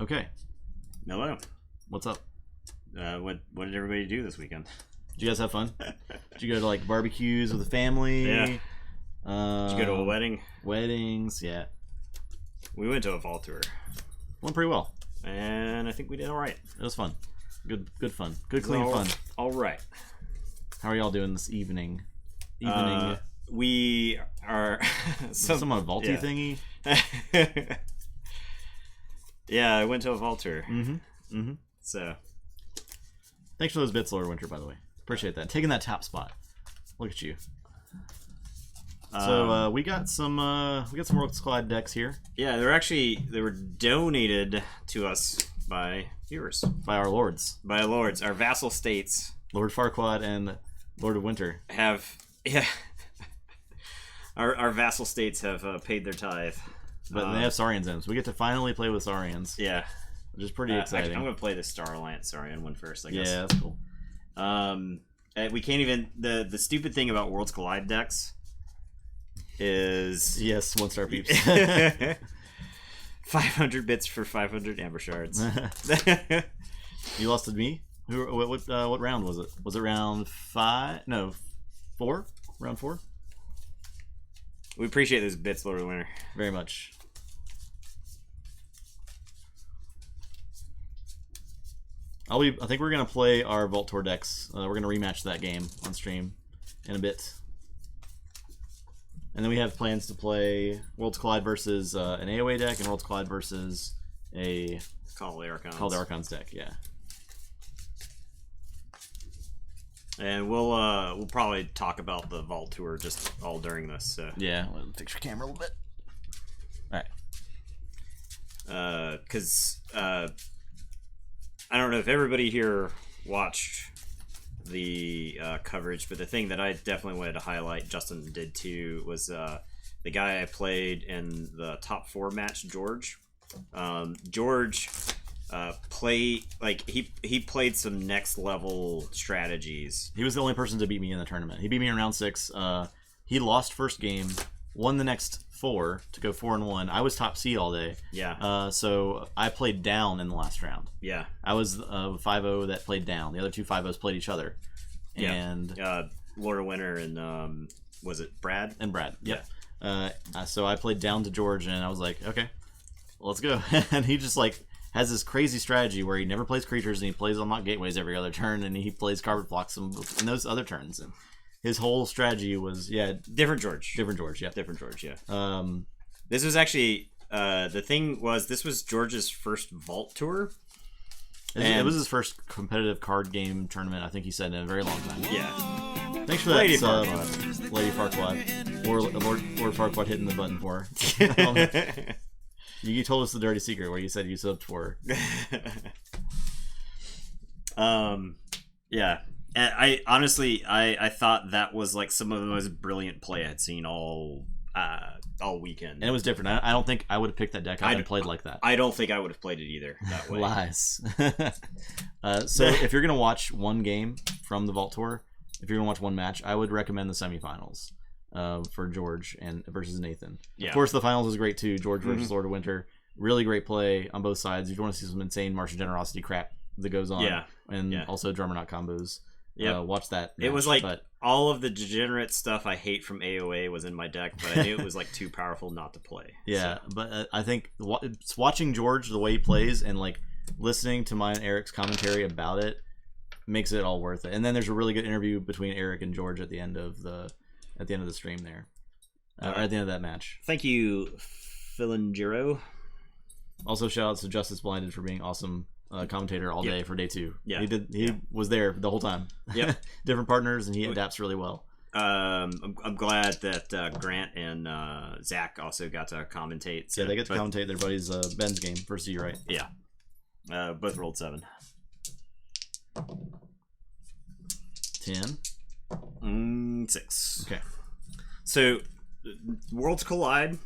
Okay. Hello. What's up? What did everybody do this weekend? Did you guys have fun? Did you go to like barbecues with the family? Yeah. Did you go to a wedding? Weddings, yeah. We went to a fall tour. Went pretty well. And I think we did all right. It was fun. Good fun. Good clean fun. All right. How are y'all doing this evening? We are somewhat vaulty thingy. Yeah, I went to a vault tour. Mm-hmm. So thanks for those bits, Lord Winter, by the way. Appreciate that. Taking that top spot. Look at you. So we got some Worlds Collide decks here. Yeah, they were donated to us by viewers. By our lords. By our lords. Our vassal states. Lord Farquaad and Lord of Winter. Our vassal states have paid their tithe. But they have Saurians in, so we get to finally play with Saurians. Yeah. Which is pretty exciting. I'm going to play the Star Alliance Saurian one first, I guess. Yeah, that's cool. We can't even... The stupid thing about Worlds Collide decks is... Yes, 1-star peeps. 500 bits for 500 amber shards. You lost to me? What round was it? Was it round 5? No, 4? Round 4? We appreciate those bits, Lord of the Winter. Very much. I think we're gonna play our Vault Tour decks. We're gonna rematch that game on stream in a bit, and then we have plans to play Worlds Collide versus an AOA deck and Worlds Collide versus a Call of the Archons deck. Yeah, and we'll probably talk about the Vault Tour just all during this. So. Yeah, we'll fix your camera a little bit. All right. Because I don't know if everybody here watched the coverage, but the thing that I definitely wanted to highlight, Justin did too, was the guy I played in the top 4 match, George. George he played some next level strategies. He was the only person to beat me in the tournament. He beat me in round 6. He lost first game, won the next 4 to go 4-1. I was top seed all day. Yeah. So I played down in the last round. Yeah. I was 5-0 that played down. The other 2 5-0s played each other. Yeah. And Lord of Winter and was it Brad? And Brad. Yep. Yeah. So I played down to George, and I was like, okay, let's go. And he just like has this crazy strategy where he never plays creatures and he plays Unlock Gateways every other turn, and he plays Carpet Blocks in those other turns. And his whole strategy was different George. Different George, yeah. Different George, yeah. This was actually the thing was this was George's first Vault Tour. It was his first competitive card game tournament, I think he said, in a very long time. Yeah. Thanks for that, Lady Farquaad. Or Lord Farquaad hitting the button for her. You told us the dirty secret where you said you subbed for her. Yeah. And I honestly, I thought that was like some of the most brilliant play I had seen all weekend. And it was different. I don't think I would have picked that deck. I hadn't played like that. I don't think I would have played it either that way. Lies. So if you're going to watch one game from the Vault Tour, if you're going to watch one match, I would recommend the semifinals for George and versus Nathan. Yeah. Of course, the finals is great too. George versus Lord of Winter. Really great play on both sides. If you want to see some insane Martial Generosity crap that goes on. Yeah. And also Drummer Not combos. Yeah, watch that match. It was like all of the degenerate stuff I hate from AOA was in my deck, but I knew it was like too powerful not to play. Yeah, so. But I think watching George the way he plays and like listening to mine and Eric's commentary about it makes it all worth it. And then there's a really good interview between Eric and George at the end of the stream there, or at the end of that match. Thank you, Philangiro. Also, shout out to Justice Blinded for being awesome. Commentator all day for day 2. Yeah, he was there the whole time. Yeah, different partners, and he adapts really well. I'm glad that Grant and Zach also got to commentate. So, yeah, they get to commentate their buddy's Ben's game versus you, right? Yeah, both rolled 7. 10. 6. Okay. So, Worlds Collide.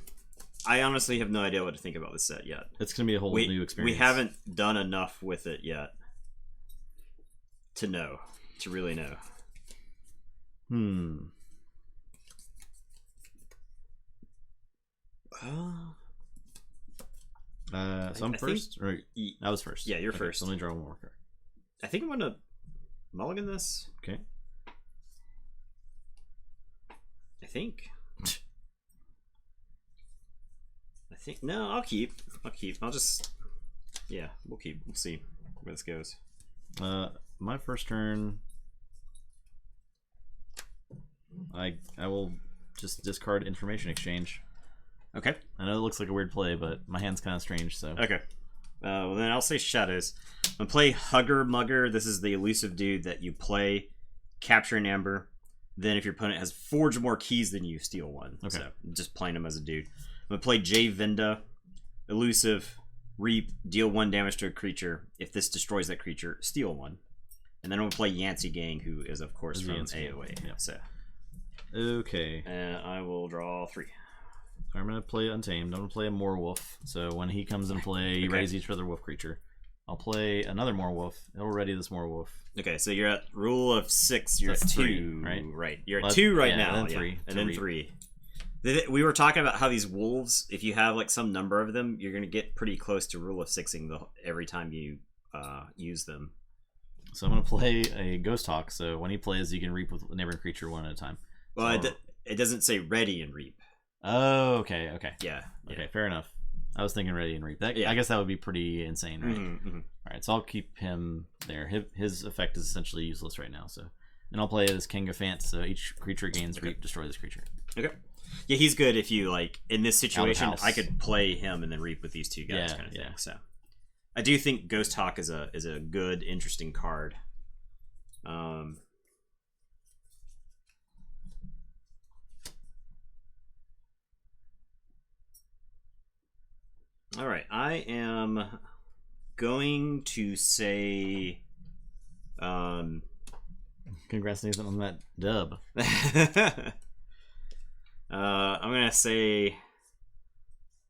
I honestly have no idea what to think about this set yet. It's going to be a whole new experience. We haven't done enough with it yet to really know. So I'm first. Or I was first. Yeah, you're okay, first. So let me draw one more card. I think I'm gonna mulligan this. Okay. I think. No, I'll keep. I'll just. Yeah, we'll keep. We'll see where this goes. My first turn. I will just discard information exchange. Okay. I know it looks like a weird play, but my hand's kind of strange, so. Okay. Well, then I'll say Shadows. I'm going to play Hugger Mugger. This is the elusive dude that you play, capture an Amber. Then if your opponent has 4 more keys than you, steal 1. Okay. So just playing him as a dude. I'm going to play J Vinda. Elusive. Reap. Deal 1 damage to a creature. If this destroys that creature, steal 1. And then I'm going to play Yancey Gang, who is, of course, from AoA. Yeah. So. Okay. And I will draw 3. I'm going to play Untamed. I'm going to play a Moorwolf. So when he comes into play, you raise each other wolf creature. I'll play another Moorwolf. It'll ready this Moorwolf. Okay, so you're at rule of 6. You're at 2, 3, right? Right. You're at 2 right now. And then 3. And then 3. We were talking about how these wolves, if you have like some number of them, you're going to get pretty close to rule of 6ing every time you use them. So I'm going to play a Ghost Hawk. So when he plays, you can reap with a neighboring creature 1 at a time. Well, it doesn't say ready and reap. Oh, okay. Yeah. Okay, fair enough. I was thinking ready and reap. I guess that would be pretty insane, right? All right, so I'll keep him there. His effect is essentially useless right now. So, and I'll play as King of Fance. So each creature gains reap, destroy this creature. Okay. Yeah, he's good if you like in this situation. I could play him and then reap with these 2 guys, kind of thing. So, I do think Ghost Hawk is a good, interesting card. All right, I am going to say. Congrats, Nathan, on that dub. I'm gonna say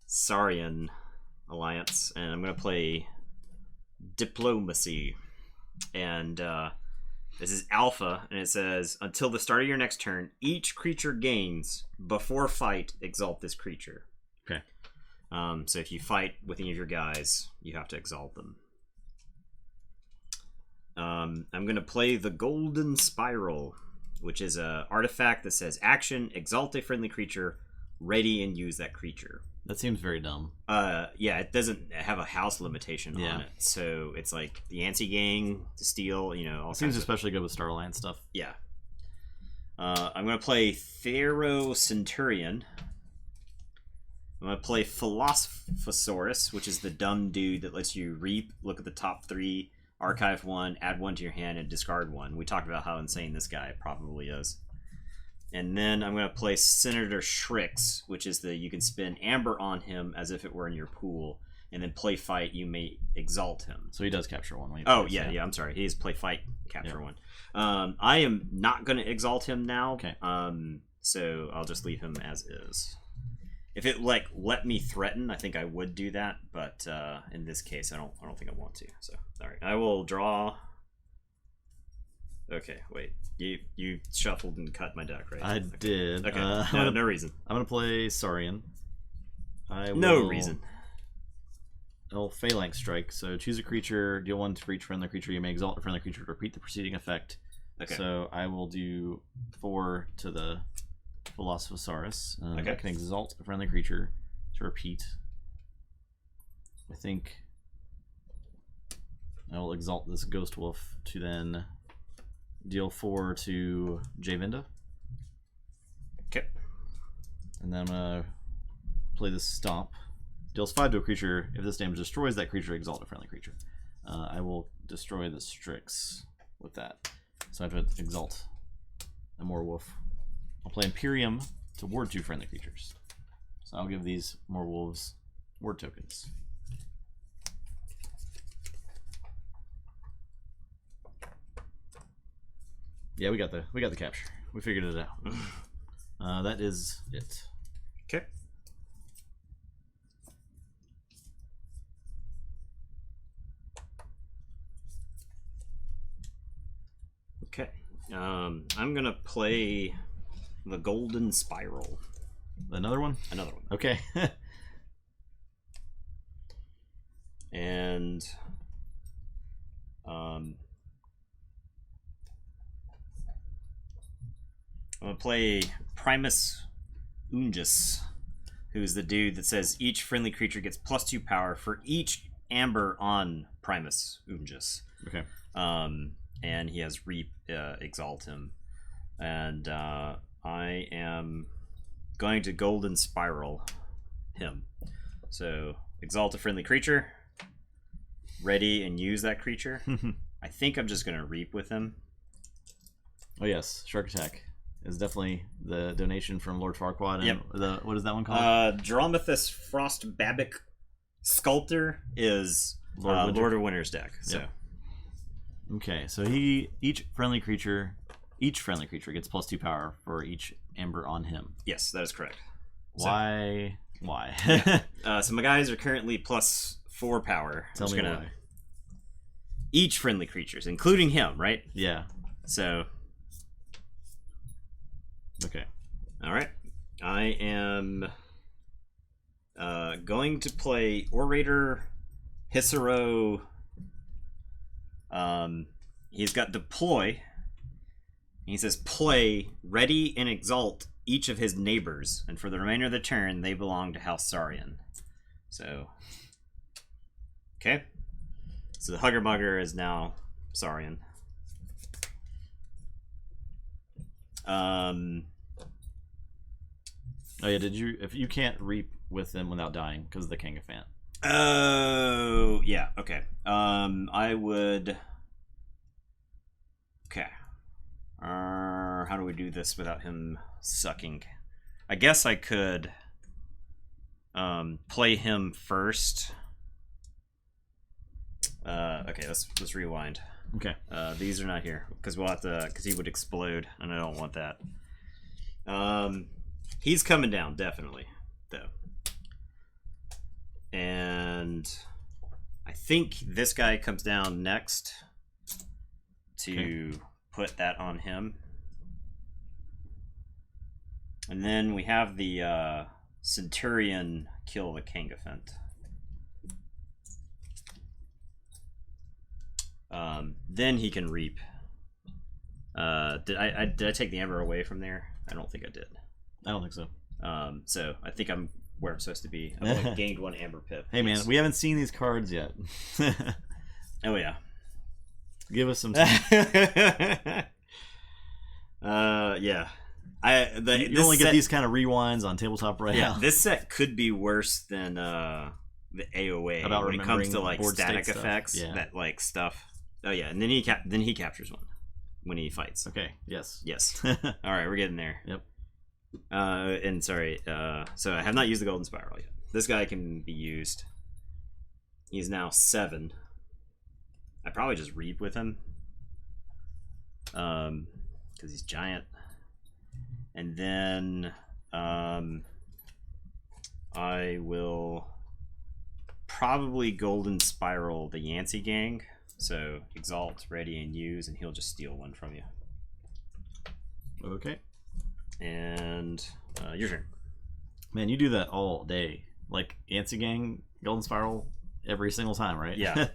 Saurian Alliance, and I'm gonna play Diplomacy, and this is Alpha, and it says until the start of your next turn, each creature gains before fight. Exalt this creature. Okay. So if you fight with any of your guys, you have to exalt them. I'm going to play the Golden Spiral, which is an artifact that says action, exalt a friendly creature, ready and use that creature. That seems very dumb. Yeah, it doesn't have a house limitation on it. So it's like the Yancey Gang to steal, all it seems especially good with Star Alliance stuff. Yeah. I'm going to play Pharaoh Centurion. I'm going to play Philosophosaurus, which is the dumb dude that lets you reap, look at the top 3, archive 1, add 1 to your hand, and discard 1. We talked about how insane this guy probably is. And then I'm going to play Senator Shrix, which is you can spend Amber on him as if it were in your pool, and then play fight, you may exalt him. So he does capture 1. When he plays, plays, yeah, I'm sorry. He is play fight, capture 1. I am not going to exalt him now. Okay. So I'll just leave him as is. If it let me threaten, I think I would do that, but in this case, I don't think I want to. So, all right, I will draw. Okay, wait, you shuffled and cut my deck, right? I did. Okay, no reason. I'm gonna play Saurian. No reason. I'll Phalanx Strike. So choose a creature, deal 1 for each friendly creature. You may exalt a friendly creature to repeat the preceding effect. Okay. So I will do 4 to the Philosophosaurus. I can exalt a friendly creature to repeat. I think I will exalt this Ghost Wolf to then deal 4 to Javinda. Okay. And then I'm going to play this Stomp. Deals 5 to a creature. If this damage destroys that creature, exalt a friendly creature. I will destroy the Strix with that. So I have to exalt a Moorwolf. I'll play Imperium to ward 2 friendly creatures. So I'll give these more wolves ward tokens. Yeah, we got the capture. We figured it out. That is it. Okay. Okay. I'm gonna play the Golden Spiral. Another one? Another one. Okay. And I'm gonna play Primus Ungus, who's the dude that says each friendly creature gets +2 power for each amber on Primus Ungus. Okay. And he has Reap, Exalt him. And I am going to Golden Spiral him. So exalt a friendly creature, ready and use that creature. I think I'm just going to Reap with him. Oh yes, Shark Attack is definitely the donation from Lord Farquaad. And Yep. what is that one called? Dromathus Frost Babic Sculptor is Lord of Winter's deck. So. Yep. Okay, so each friendly creature gets +2 power for each amber on him. Yes, that is correct. Why? Why? Yeah. So my guys are currently +4 power. Tell me why. Each friendly creatures, including him, right? Yeah. So. Okay. All right. I am going to play Orator Hissaro. He's got Deploy. He says play, ready, and exalt each of his neighbors, and for the remainder of the turn, they belong to House Saurian. So, okay. So the Hugger Mugger is now Saurian. Oh yeah, if you can't Reap with them without dying because of the Kangafant. Oh, yeah, okay. I would... Okay. How do we do this without him sucking? I guess I could play him first. Okay, let's rewind. Okay. These are not here because we'll have to, because he would explode, and I don't want that. He's coming down definitely, though. And I think this guy comes down next to put that on him. And then we have the Centurion kill the Kangafant. Then he can Reap. Did I take the Amber away from there? I don't think I did. I don't think so. So I think I'm where I'm supposed to be. I've only gained 1 Amber Pip. Hey man, we haven't seen these cards yet. Oh yeah. Give us some time. Yeah. You only get these kind of rewinds on Tabletop Royale. Yeah, this set could be worse than the AOA About when it comes to remembering like board static state stuff. effects, Yeah. that like stuff. Oh yeah, and then he captures one when he fights. Okay. Yes. Yes. All right, we're getting there. Yep. And sorry, so I have not used the Golden Spiral yet. This guy can be used. He's now 7. I probably just Reap with him, because he's giant. And then I will probably Golden Spiral the Yancey Gang. So exalt, ready, and use, and he'll just steal one from you. Okay. And your turn. Man, you do that all day. Like Yancey Gang, Golden Spiral, every single time, right? Yeah.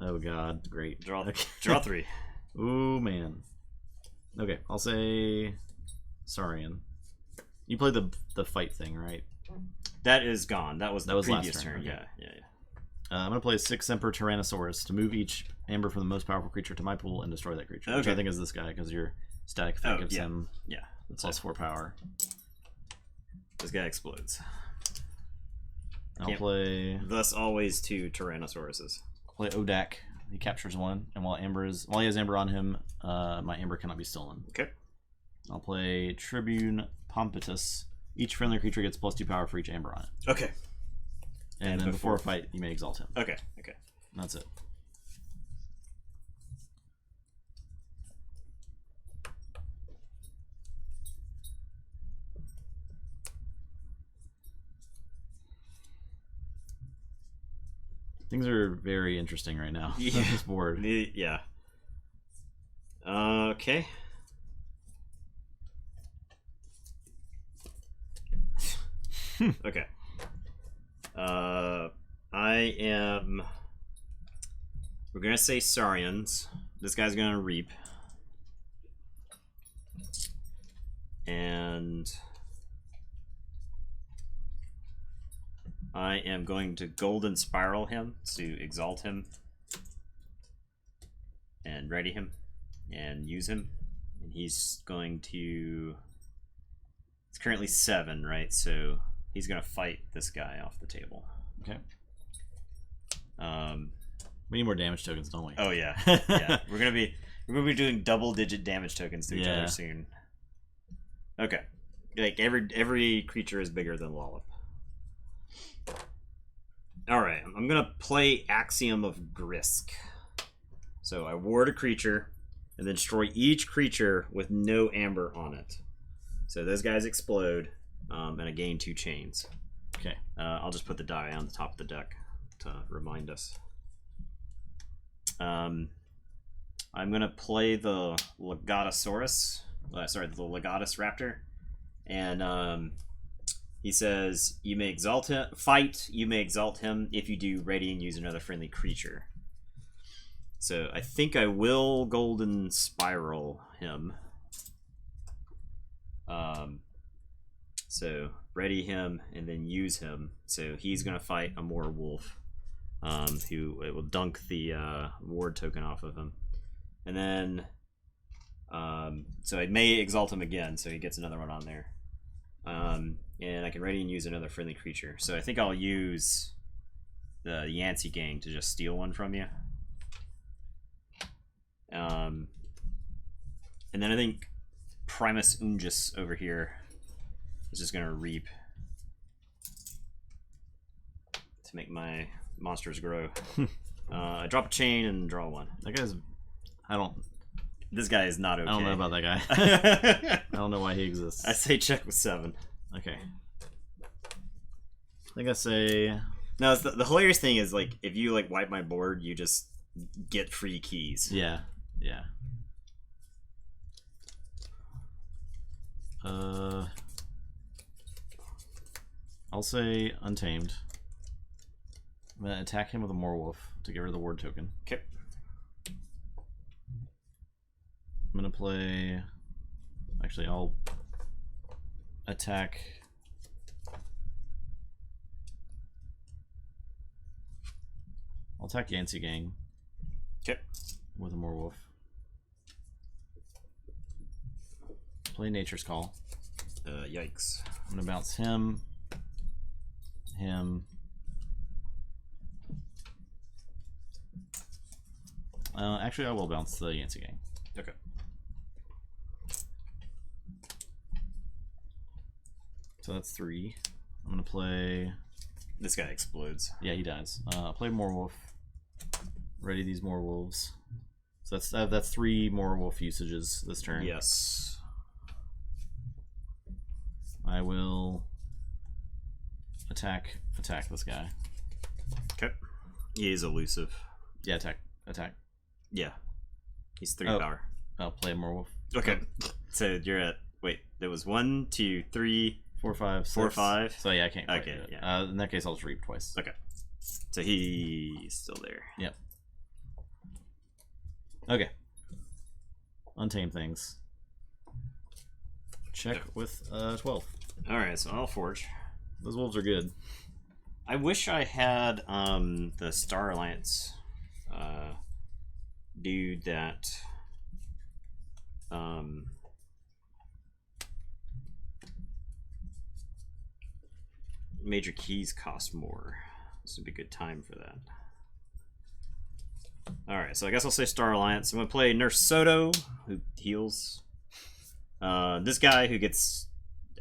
Oh god, great. Draw Okay. draw 3. Ooh man. Okay, I'll say Saurian. You played the fight thing, right? That is gone. That was the previous last turn. turn. Okay. Yeah. I'm gonna play 6 Emperor Tyrannosaurus to move each amber from the most powerful creature to my pool and destroy that creature. Which Okay. I think is this guy because your static effect gives him Yeah. +4 power. This guy explodes. I'll play Thus, always 2 Tyrannosauruses. Odak. He captures 1, and while he has amber on him, my amber cannot be stolen. Okay. I'll play Tribune Pompitus. Each friendly creature gets +2 power for each amber on it. Okay. And then before a fight, you may exalt him. Okay. That's it. Things are very interesting right now on this board. Yeah. Okay. Okay. I am We're gonna say Saurians. This guy's gonna reap. And I am going to golden spiral him to exalt him and ready him and use him. And he's going to... It's currently 7, right? So he's going to fight this guy off the table. Okay. We need more damage tokens, don't we? Oh yeah, yeah. We're gonna be doing double-digit damage tokens to each other soon. Okay. Like every creature is bigger than Lollop. All right, I'm gonna play Axiom of Grisk. So I ward a creature, and then destroy each creature with no amber on it. So those guys explode, and I gain 2 chains. Okay. I'll just put the die on the top of the deck to remind us. I'm gonna play the Legatosaurus. Sorry, the Legatus Raptor, and he says you may exalt him. Fight. You may exalt him. If you do, ready and use another friendly creature. So I think I will golden spiral him. So ready him and then use him. So he's gonna fight a more wolf. Who it will dunk the ward token off of him, and then so I may exalt him again, so he gets another one on there, and I can ready and use another friendly creature. So I think I'll use the Yancey Gang to just steal one from you, and then I think Primus Ungis over here is just gonna reap to make my monsters grow. I drop a chain and draw 1. That guy's... This guy is not okay. I don't know about that guy. I don't know why he exists. I say check with 7. Okay. I think I say... No, it's the hilarious thing is, like, if you, like, wipe my board, you just get free keys. Yeah. Yeah. I'll say Untamed. I'm going to attack him with a Moorwolf to get rid of the ward token. Okay. I'm going to play... Actually, I'll attack... I'll attack Yancey Gang. Okay. With a Moorwolf. Play Nature's Call. Yikes. I'm going to bounce him. Him. Actually, I will bounce the Yancey Gang. Okay. So that's 3. I'm gonna play. This guy explodes. Yeah, he dies. Play Moorwolf. Ready these Moorwolves. So that's 3 Moorwolf usages this turn. Yes. I will attack this guy. Okay. He is elusive. Yeah, attack. Yeah. He's 3 power. I'll play a Moorwolf. Okay. So you're at... Wait, there was 1, 2, 3... 4, 5, 6. 4, 5. So yeah, I can't quite okay, do it. Yeah. In that case, I'll just reap twice. Okay. So he's still there. Yep. Okay. Untame things. Check with 12. Alright, so I'll forge. Those wolves are good. I wish I had the Star Alliance dude that major keys cost more. This would be a good time for that. Alright, so I guess I'll say Star Alliance. I'm going to play Nurse Soto, who heals. This guy who gets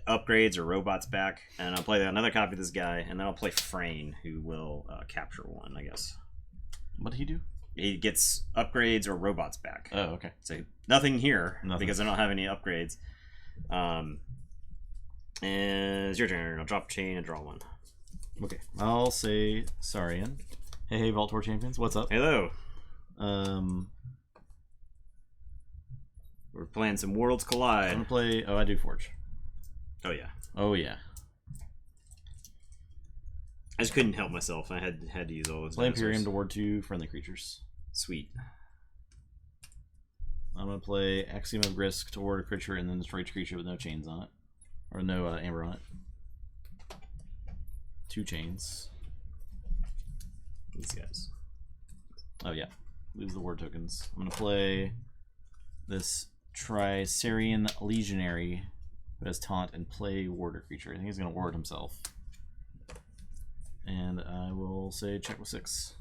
upgrades or robots back. And I'll play another copy of this guy. And then I'll play Frayne, who will capture 1, I guess. What did he do? He gets upgrades or robots back. Oh, okay. So nothing here, Nothing. Because I don't have any upgrades. And it's your turn. I'll drop a chain and draw 1. Okay. I'll say Saurian. Hey, Vault Champions. What's up? Hello. We're playing some Worlds Collide. I'm gonna play... Oh, I do Forge. Oh, yeah. Oh, yeah. I just couldn't help myself. I had to use all those. Play dinosaurs. Imperium to ward 2 friendly creatures. Sweet. I'm gonna play Axiom of Risk to ward a creature and then destroy each creature with no chains on it, or no amber on it. 2 chains. These guys. Oh yeah, lose the ward tokens. I'm gonna play this Tricerian Legionary who has taunt and play warder creature. I think he's gonna ward himself. And I will say check with 6.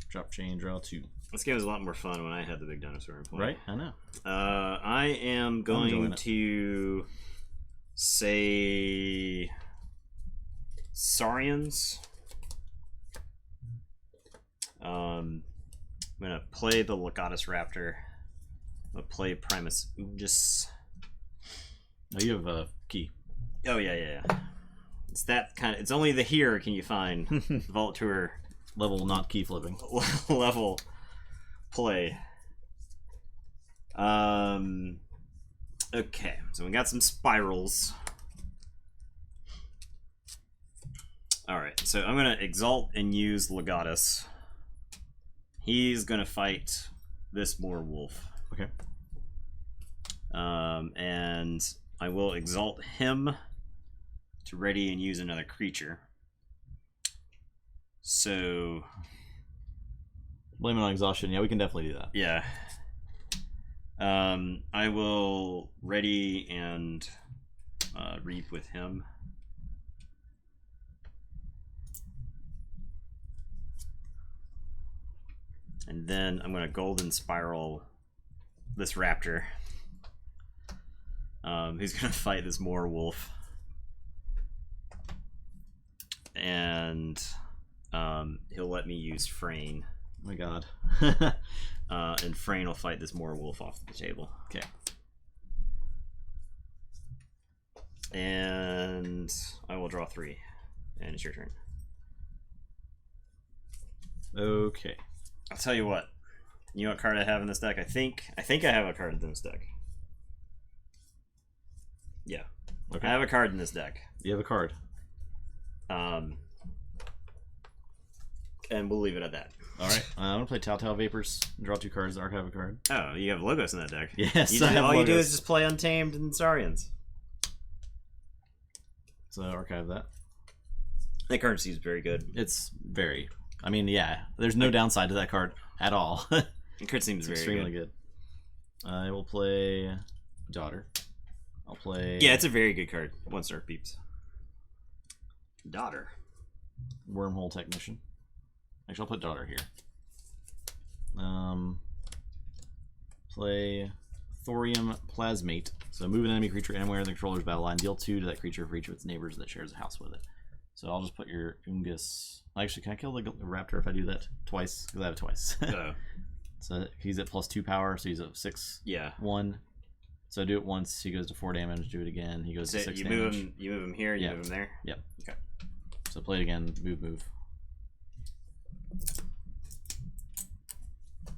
Drop chain, draw 2. This game was a lot more fun when I had the big dinosaur in play. Right? I know. I am going to say Saurians. I'm gonna play the Legatus Raptor. I'm gonna play Primus Ungis. Oh, you have a key. Oh yeah. It's that kind of. It's only the here can you find Vault Tour Level not key flipping. level play. Okay, so we got some spirals. Alright, so I'm gonna exalt and use Legatus. He's gonna fight this Moor Wolf. Okay. And I will exalt him to ready and use another creature. So Blame it on exhaustion. Yeah, we can definitely do that. yeah. I will ready and reap with him. And then I'm going to golden spiral this raptor. He's going to fight this Moor Wolf. And he'll let me use Frayne. Oh my god. And Frayne will fight this Moor Wolf off the table. Okay. And I will draw 3. And it's your turn. Okay. I'll tell you what. You know what card I have in this deck? I think I have a card in this deck. Yeah. Okay. I have a card in this deck. You have a card. And we'll leave it at that. Alright. I'm going to play Telltale Vapors. Draw 2 cards, archive a card. Oh, you have Logos in that deck. Yes, All you do is just play Untamed and Saurians. So archive that. That card seems very good. It's very... I mean, yeah. There's no downside to that card at all. The card seems It's very extremely good. I will play Daughter. I'll play... Yeah, it's a very good card. 1-star peeps. Daughter. Wormhole Technician. Actually, I'll put Daughter here. Play Thorium Plasmate. So move an enemy creature anywhere in the controller's battle line. Deal 2 to that creature for each of its neighbors that shares a house with it. So I'll just put your Ungus... Actually, can I kill the Raptor if I do that twice? Because I have it twice. So he's at +2 power, so he's at 6. Yeah. 1. So I do it once, he goes to 4 damage. Do it again, he goes to 6 damage. You move him here, you move him there? Yep. Okay. So play it again, move.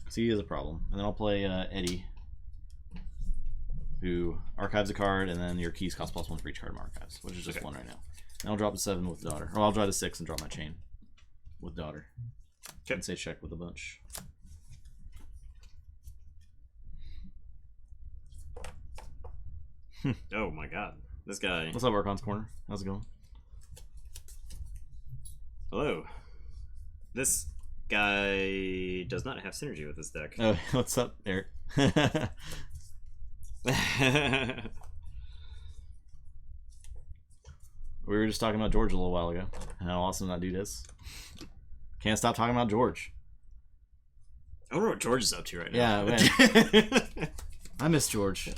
So he is a problem. And then I'll play Eddie, who archives a card, and then your keys cost +1 for each card in archives, which is just 1 right now. And I'll drop a 7 with Daughter. Or I'll draw the 6 and drop my chain with Daughter. Okay. And say check with a bunch. Oh my god. This guy. What's up, Archon's Corner? How's it going? Hello. This guy does not have synergy with this deck. Oh, what's up, Eric? We were just talking about George a little while ago. And how awesome that dude is. Can't stop talking about George. I wonder what George is up to right now. Yeah, man. I miss George.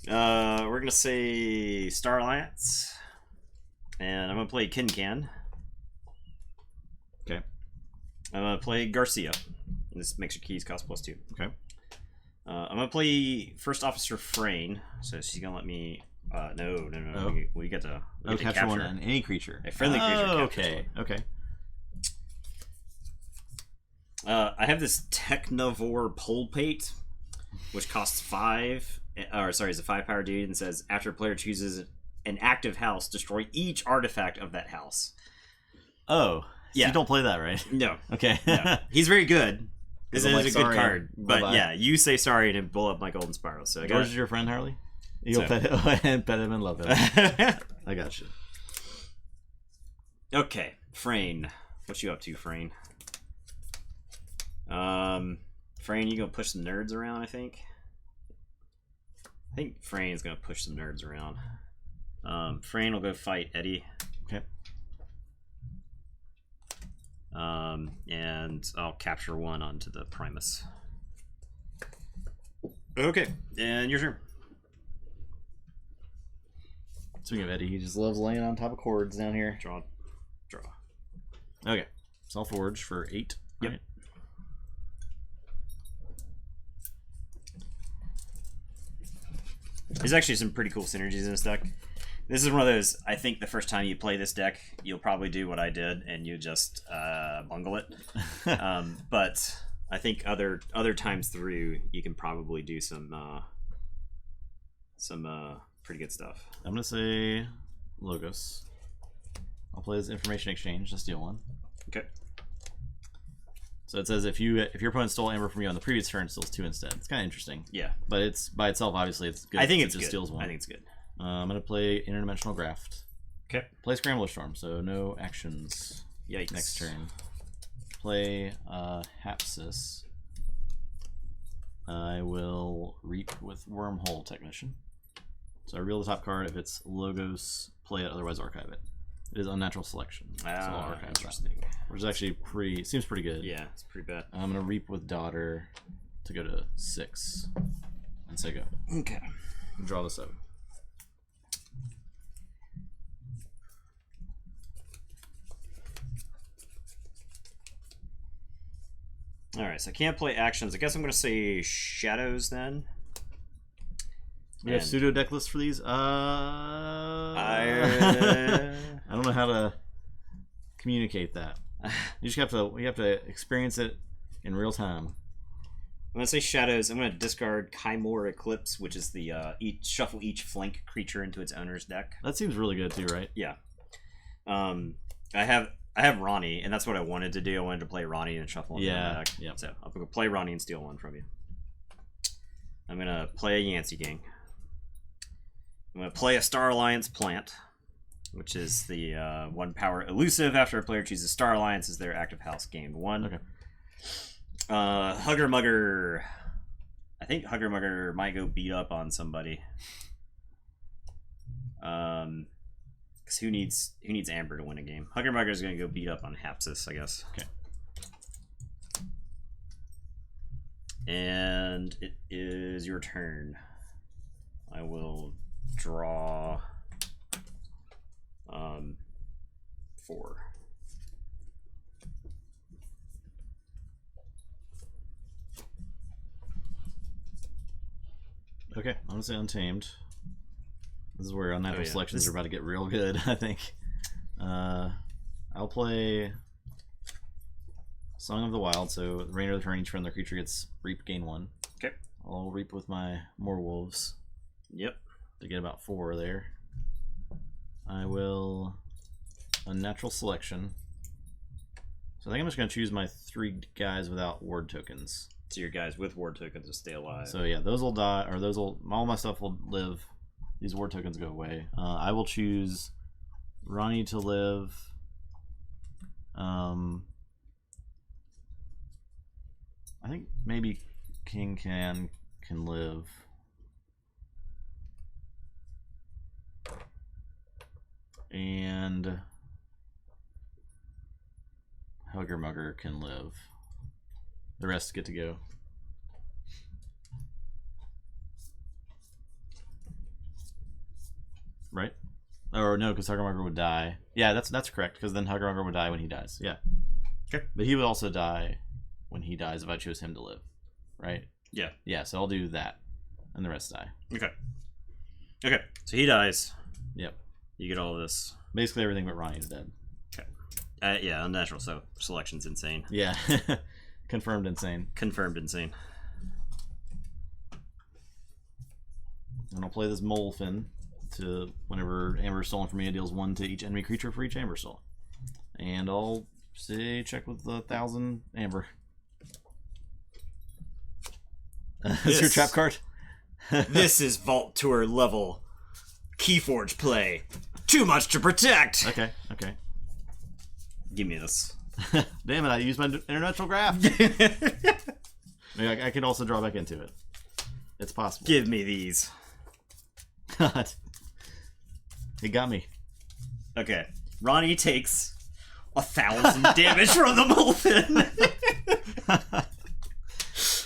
We're gonna say Star Alliance, and I'm gonna play Kincan. Okay. I'm gonna play Garcia. This makes your keys cost +2. Okay. I'm gonna play First Officer Frayne, so she's gonna let me. No. Oh. We get to Capture one on any creature. A friendly creature. Okay. Okay. I have this Technivore Pulpate, which costs 5. Or sorry, it's a 5-power dude, and says after a player chooses an active house, destroy each artifact of that house. Oh, Yeah. You don't play that, right? No. Okay. No. He's very good. This is I'm like, a good sorry, card. But bye-bye. yeah, you say sorry and it blow up my golden spiral. So I George got is your friend, Harley? You'll So- pet him and love him. I got you. Okay, Frayne. What you up to, Frayne? Frayne, you gonna push some nerds around, I think? I think Frayne's gonna push some nerds around. Frayne will go fight Eddie. Okay. And I'll capture one onto the Primus. Okay, and your turn. Speaking of Eddie, he just loves laying on top of cords down here. Draw. Okay. Self-forge for 8. Yep. Right? There's actually some pretty cool synergies in this deck. This is one of those, I think the first time you play this deck, you'll probably do what I did, and you just bungle it. But I think other times through, you can probably do some pretty good stuff. I'm going to say Logos. I'll play this Information Exchange to steal 1. Okay. So it says if your opponent stole Amber from you on the previous turn, it steals 2 instead. It's kind of interesting. Yeah. But it's by itself, obviously, it's good. I think since it's it good. steals 1. I think it's good. I'm going to play Interdimensional Graft. Okay. Play Scrambler Storm, so no actions Yikes. next turn. Play Hapsis. I will Reap with Wormhole Technician. So I reel the top card. If it's Logos, play it, otherwise archive it. It is Unnatural Selection. So I'll archive Interesting. that. Which is actually seems pretty good. Yeah, it's pretty bad. I'm going to Reap with Daughter to go to 6. And say go. Okay. Draw the 7. Alright, so I can't play actions. I guess I'm going to say Shadows then. We have And- pseudo deck lists for these. I I don't know how to communicate that. You just have to experience it in real time. I'm going to say Shadows. I'm going to discard Kymor Eclipse, which is the shuffle each flank creature into its owner's deck. That seems really good too, right? Yeah. I have Ronnie, and that's what I wanted to do. I wanted to play Ronnie and shuffle into Yeah, my deck. yep. So I'm going to play Ronnie and steal 1 from you. I'm going to play a Yancey Gang. I'm going to play a Star Alliance Plant, which is the 1 power elusive. After a player chooses Star Alliance as their active house, gain 1. Okay. Hugger Mugger. I think Hugger Mugger might go beat up on somebody. Because who needs Amber to win a game? Hugger Mugger is going to go beat up on Hapsis, I guess. Okay. And it is your turn. I will draw 4. Okay, I'm gonna say Untamed. This is where unnatural yeah. selections This- are about to get real good, I think. I'll play Song of the Wild, so the remainder of the turn, each friendly creature gets Reap, gain 1. Okay. I'll Reap with my more wolves Yep. to get about 4 there. I will Unnatural Selection. So I think I'm just gonna choose my 3 guys without ward tokens. So your guys with ward tokens will stay alive. So yeah, those will die, or all my stuff will live. These ward tokens go away. I will choose Ronnie to live. I think maybe King can live. And Hugger Mugger can live. The rest get to go. Right? Or no, because Hugger Mugger would die. Yeah, that's correct, because then Hugger Mugger would die when he dies. Yeah. Okay. But he would also die when he dies if I chose him to live. Right? Yeah. Yeah, so I'll do that. And the rest die. Okay. Okay. So he dies. Yep. You get all of this. Basically everything but Ronnie's dead. Yeah, unnatural. So selection's insane. Yeah. Confirmed insane. Confirmed insane. And I'll play this Molefin to whenever Amber is stolen from me, it deals 1 to each enemy creature for each Amber Soul. And I'll Say check with 1,000 amber. Is your trap card? This is Vault Tour level Keyforge play. Too much to protect. Okay. Give me this. Damn it! I used my interdimensional graph. Maybe I can also draw back into it. It's possible. Give me these. God, it got me. Okay, Ronnie takes 1,000 damage from the Molten.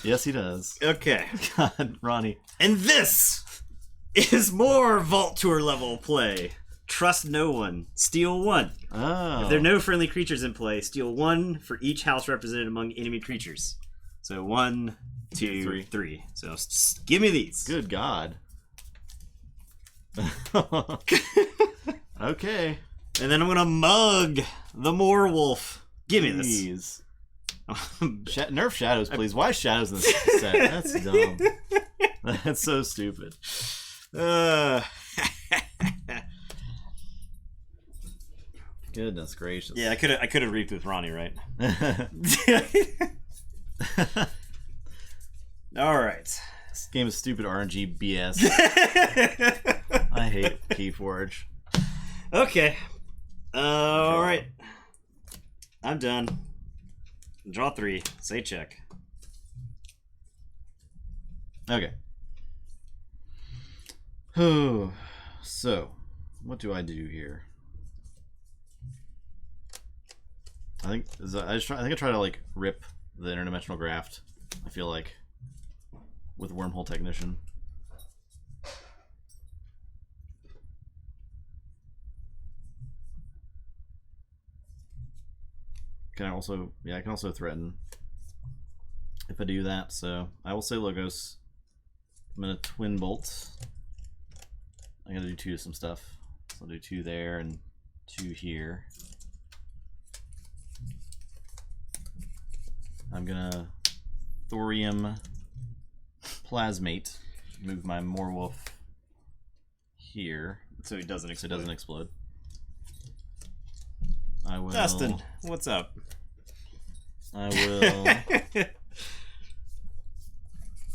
Yes, he does. Okay. God, Ronnie. And this is more Vault Tour level play. Trust no one. Steal 1. Oh. If there are no friendly creatures in play, steal 1 for each house represented among enemy creatures. So 1, 2, 3. So give me these. Good God. Okay. And then I'm gonna mug the Moor Wolf. Give me this. Nerf shadows, please. Why shadows in this set? That's dumb. That's so stupid. Goodness gracious. Yeah, I could have reaped with Ronnie, right? All right. This game is stupid RNG BS. I hate Keyforge. Okay. All right. I'm done. Draw 3. Say check. Okay. So, what do I do here? I think I try to like rip the interdimensional graft. I feel like with Wormhole Technician. Can I also? Yeah, I can also threaten if I do that. So I will say Logos. I'm gonna twin bolt. I'm gonna do 2 to some stuff. So I'll do 2 there and 2 here. I'm gonna Thorium Plasmate. Move my Moorwolf here so it doesn't explode. So it doesn't explode. I will. Dustin, what's up? I will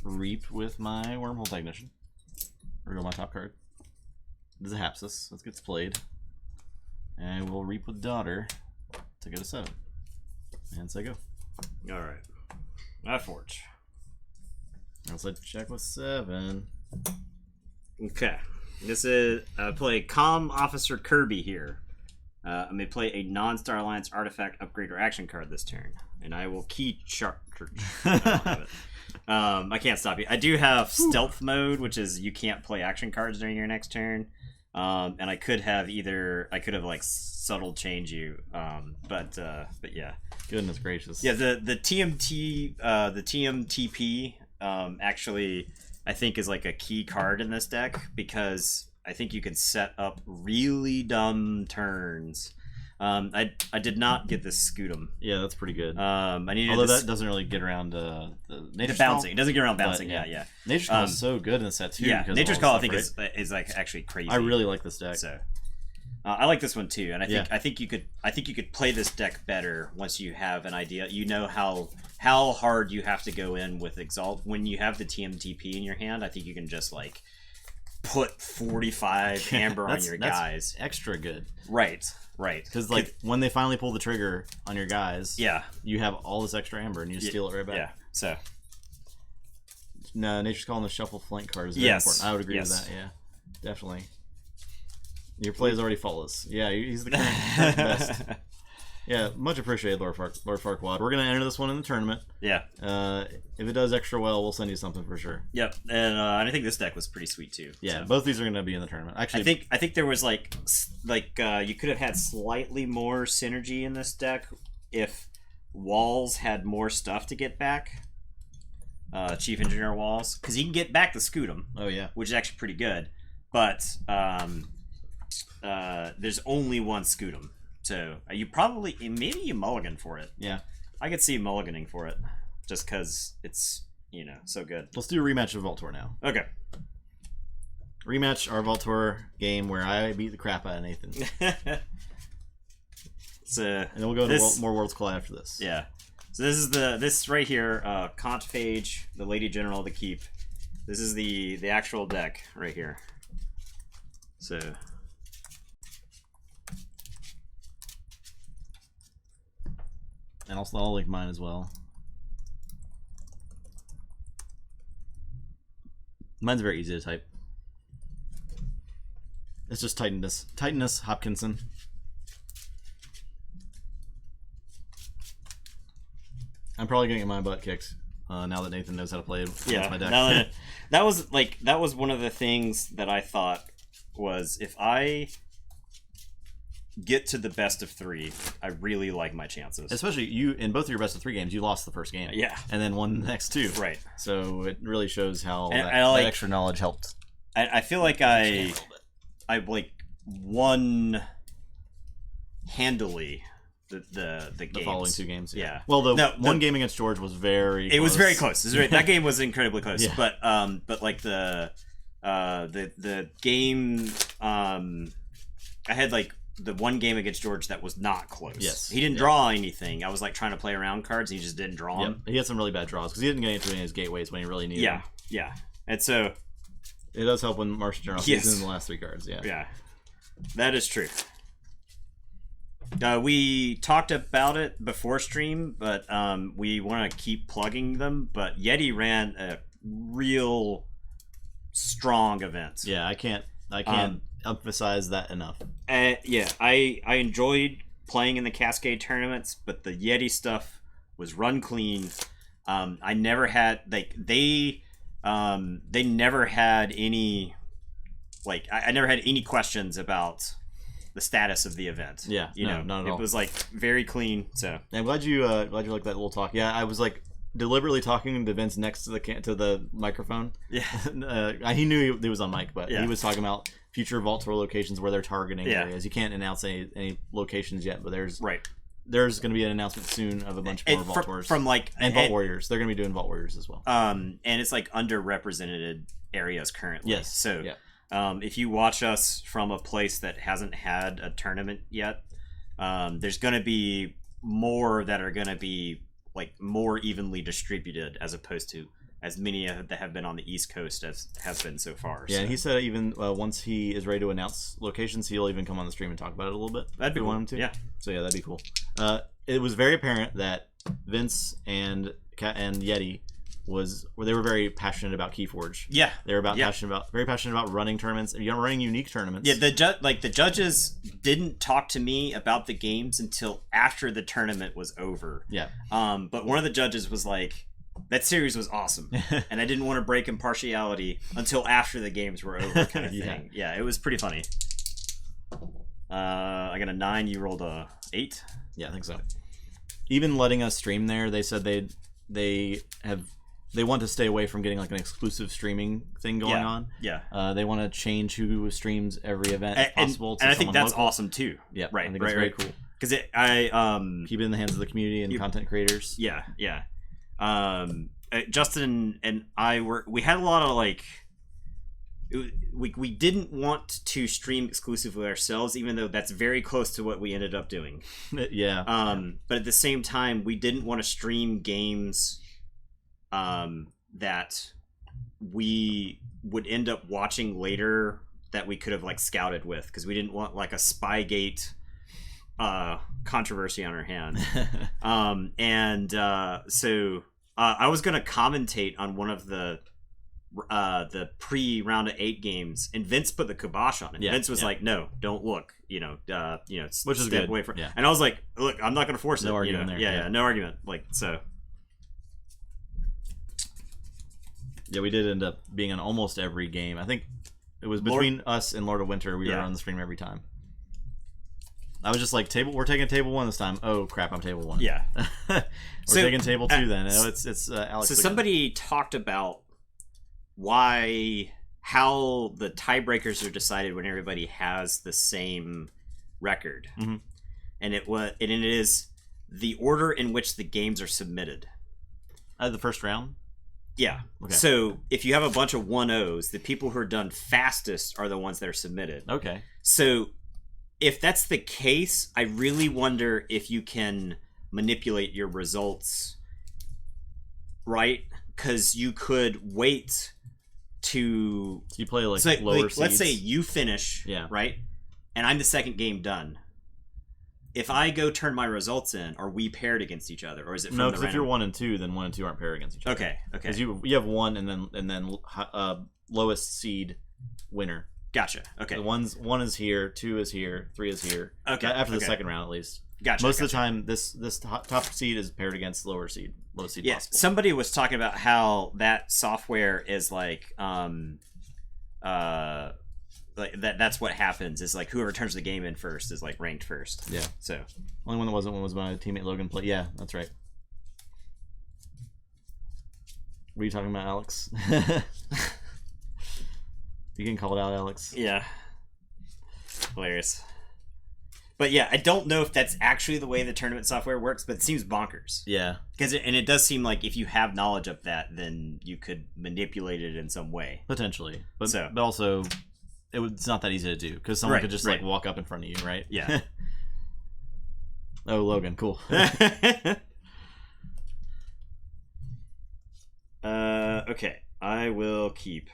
reap with my Wormhole Technician. Reveal my top card. This is a Hapsis. That gets played. And I will reap with Daughter to go to 7. And say go. Alright. Keyforge. Also check with 7. Okay. This is play Calm Officer Kirby here. I may play a non-Star Alliance artifact, upgrade, or action card this turn, and I will key charge. I don't have it. I can't stop you. I do have stealth mode, which is you can't play action cards during your next turn. And I could have like subtle change you. But yeah. Goodness gracious. Yeah, the TMTP actually I think is like a key card in this deck because I think you can set up really dumb turns. I did not get this Scootum. Yeah, that's pretty good. I needed Although that doesn't really get around the Nature's bouncing. Call, it doesn't get around bouncing. but, Yeah. Nature's Call is so good in the set too. Yeah, because Nature's of all Call I the think stuff, is like actually crazy. I really like this deck. So I like this one too, and I think you could play this deck better once you have an idea. You know how hard you have to go in with Exalt when you have the TMTP in your hand. I think you can just like put 45 amber on your guys. Extra good. Right. Because like when they finally pull the trigger on your guys, yeah, you have all this extra amber and you just steal it right back. Yeah. So no, Nature's Call and the shuffle flank card is very important. I would agree with that. Yeah, definitely. Your play is already faultless. Yeah, he's the current best. Yeah, much appreciated, Lord Farquaad. We're gonna enter this one in the tournament. Yeah. If it does extra well, we'll send you something for sure. Yep, and I think this deck was pretty sweet too. Yeah, so. both these are gonna be in the tournament. Actually, I think there was like you could have had slightly more synergy in this deck if Walls had more stuff to get back. Chief Engineer Walls, because you can get back the Scootum. Oh yeah, which is actually pretty good, but there's only one Scootum. So maybe you mulligan for it. Yeah, I could see mulliganing for it, just because it's so good. Let's do a rematch of Voltor now. Okay. Rematch our Voltor game where I beat the crap out of Nathan. So and then we'll go into more Worlds Collide after this. Yeah. So this right here, Kant Phage, the Lady General of the Keep. This is the actual deck right here. So. And I'll link mine as well. Mine's very easy to type. It's just Titanus Hopkinson. I'm probably gonna get my butt kicked now that Nathan knows how to play my deck. That was one of the things that I thought was, if I get to the best of 3, I really like my chances. Especially you in both of your best of 3 games, you lost the first game. Yeah. And then won the next 2. Right. So it really shows how that extra knowledge helped. I feel like I won handily the games. Following 2 games. Yeah. Well, one game against George was very close. It was very close. That game was incredibly close. Yeah. But like the game, I had like the one game against George that was not close. Yes. He didn't draw anything. I was like trying to play around cards and he just didn't draw them. He had some really bad draws because he didn't get into any of his gateways when he really needed them. Yeah. And so it does help when Martial General is in the last 3 cards. Yeah. That is true. We talked about it before stream, but we want to keep plugging them. But Yeti ran a real strong event. Yeah, I can't emphasize that enough. I enjoyed playing in the Cascade tournaments, but the Yeti stuff was run clean. I never had they never had any I never had any questions about the status of the event. Yeah, not at all. It was like very clean. So I'm glad you like that little talk. Yeah, I was like deliberately talking to Vince next to the microphone. Yeah, he knew he was on mic, but he was talking about future Vault Tour locations where they're targeting areas. You can't announce any locations yet, but there's going to be an announcement soon of a bunch more Vault Tours from and Vault Warriors. They're going to be doing Vault Warriors as well. And it's like underrepresented areas currently. Yes. So if you watch us from a place that hasn't had a tournament yet, there's going to be more that are going to be like more evenly distributed as opposed to as many that have been on the East Coast as has been so far. Yeah, and he said even once he is ready to announce locations, he'll even come on the stream and talk about it a little bit. That'd be cool. Want him to. Yeah. So yeah, that'd be cool. It was very apparent that Vince and Yeti they were very passionate about Keyforge. Yeah, they were very passionate about running tournaments. Running unique tournaments. Yeah, the judges didn't talk to me about the games until after the tournament was over. Yeah. But one of the judges was like, that series was awesome, and I didn't want to break impartiality until after the games were over, kind of thing. Yeah, it was pretty funny. I got a 9. You rolled a 8. Yeah, I think so. Even letting us stream there, they said they want to stay away from getting like an exclusive streaming thing going on. Yeah. They want to change who streams every event if possible. And I think that's awesome too. Yeah. Right. I think it's very cool. Because keep it in the hands of the community and content creators. Yeah. Yeah. Justin and I we had a lot of like. We didn't want to stream exclusively ourselves, even though that's very close to what we ended up doing. Yeah. But at the same time, we didn't want to stream games that we would end up watching later that we could have like scouted with, because we didn't want like a Spygate controversy on our hand. So I was gonna commentate on one of the pre-round of 8 games, and Vince put the kibosh on it. Vince was like, "No, don't look." Which is good. Away from. And I was like, "Look, I'm not gonna force it." No argument there. Yeah, no argument. Like so. Yeah, we did end up being on almost every game. I think it was between us and Lord of Winter. We were on the stream every time. I was just like, we're taking table 1 this time. Oh crap, I'm table 1. Yeah. We're taking table 2 then. It's Alex. So somebody talked about how the tiebreakers are decided when everybody has the same record. Mm-hmm. And it is the order in which the games are submitted. The first round? Yeah. Okay. So if you have a bunch of 1-0s, the people who are done fastest are the ones that are submitted. Okay. So if that's the case, I really wonder if you can manipulate your results, right? Because you could wait to... So you play like so, lower like, seeds. let's say you finish, right? And I'm the second game done. If I go turn my results in, are we paired against each other, or is it from no? the Because random... if you're 1 and 2, then 1 and 2 aren't paired against each other. Okay. Because you have 1 and then lowest seed winner. Gotcha. Okay. So 1 is here, 2 is here, 3 is here. Okay. After the second round, at least. Gotcha. Most of the time, this top seed is paired against lowest seed Yeah. possible. Somebody was talking about how that software is like that's what happens. Is like whoever turns the game in first is like ranked first. Yeah. So only one that wasn't was my teammate Logan play. Yeah, that's right. What are you talking about, Alex? You can call it out, Alex. Yeah. Hilarious. But yeah, I don't know if that's actually the way the tournament software works, but it seems bonkers. Yeah. And it does seem like if you have knowledge of that, then you could manipulate it in some way. Potentially. But also, it's not that easy to do, because someone could just like walk up in front of you, right? Yeah. Oh, Logan, cool. Okay, I will keep.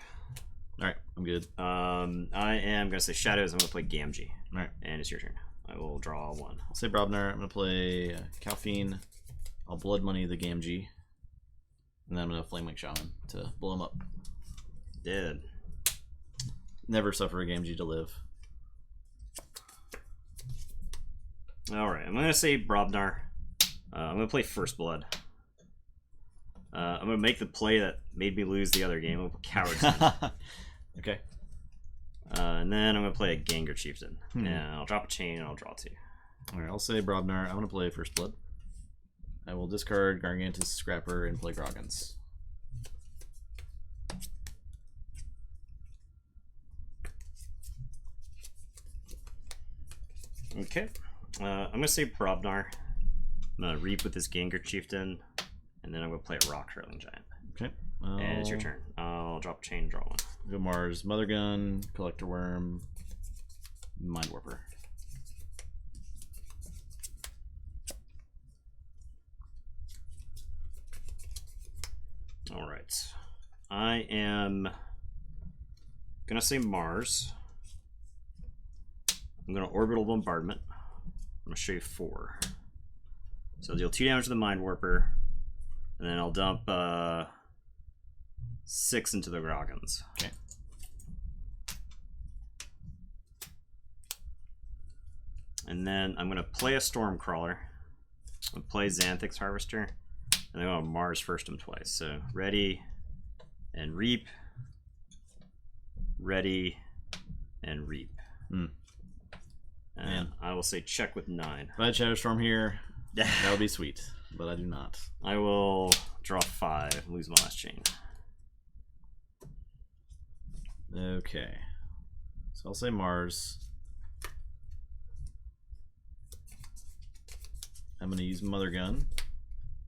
All right, I'm good. I am gonna say Shadows. I'm gonna play Gamgee. All right, and it's your turn. I will draw 1. I'll say Brobnar. I'm gonna play Calphine. I'll Blood Money the Gamgee, and then I'm gonna Flame Wing Shaman to blow him up. Dead. Never suffer a Gamgee to live. All right, I'm gonna say Brobnar. I'm gonna play First Blood. I'm gonna make the play that made me lose the other game. I'm gonna put Cowards in. Okay. And then I'm gonna play a Gengar Chieftain. And I'll drop a chain and I'll draw 2. Alright, I'll say Brobnar. I'm gonna play First Blood. I will discard Gargantus Scrapper and play Groggins. Okay. I'm gonna say Brobnar. I'm gonna Reap with this Gengar Chieftain. And then I'm gonna play a Rock Hurling Giant. Okay. And it's your turn. I'll drop a chain, draw 1. Go Mars, Mother Gun, Collector Worm, Mind Warper. Alright. I am gonna say Mars. I'm gonna Orbital Bombardment. I'm gonna show you 4. So I'll deal 2 damage to the Mind Warper. And then I'll dump 6 into the Groggins. Okay. And then I'm going to play a Stormcrawler. I'm going to play Xanthix Harvester. And then I'm going to Mars first him twice. So ready and Reap. Ready and Reap. And I will say check with 9. If I had Shadow Storm here, that would be sweet. But I do not. I will draw 5, lose my last chain. Okay. So I'll say Mars. I'm going to use Mother Gun.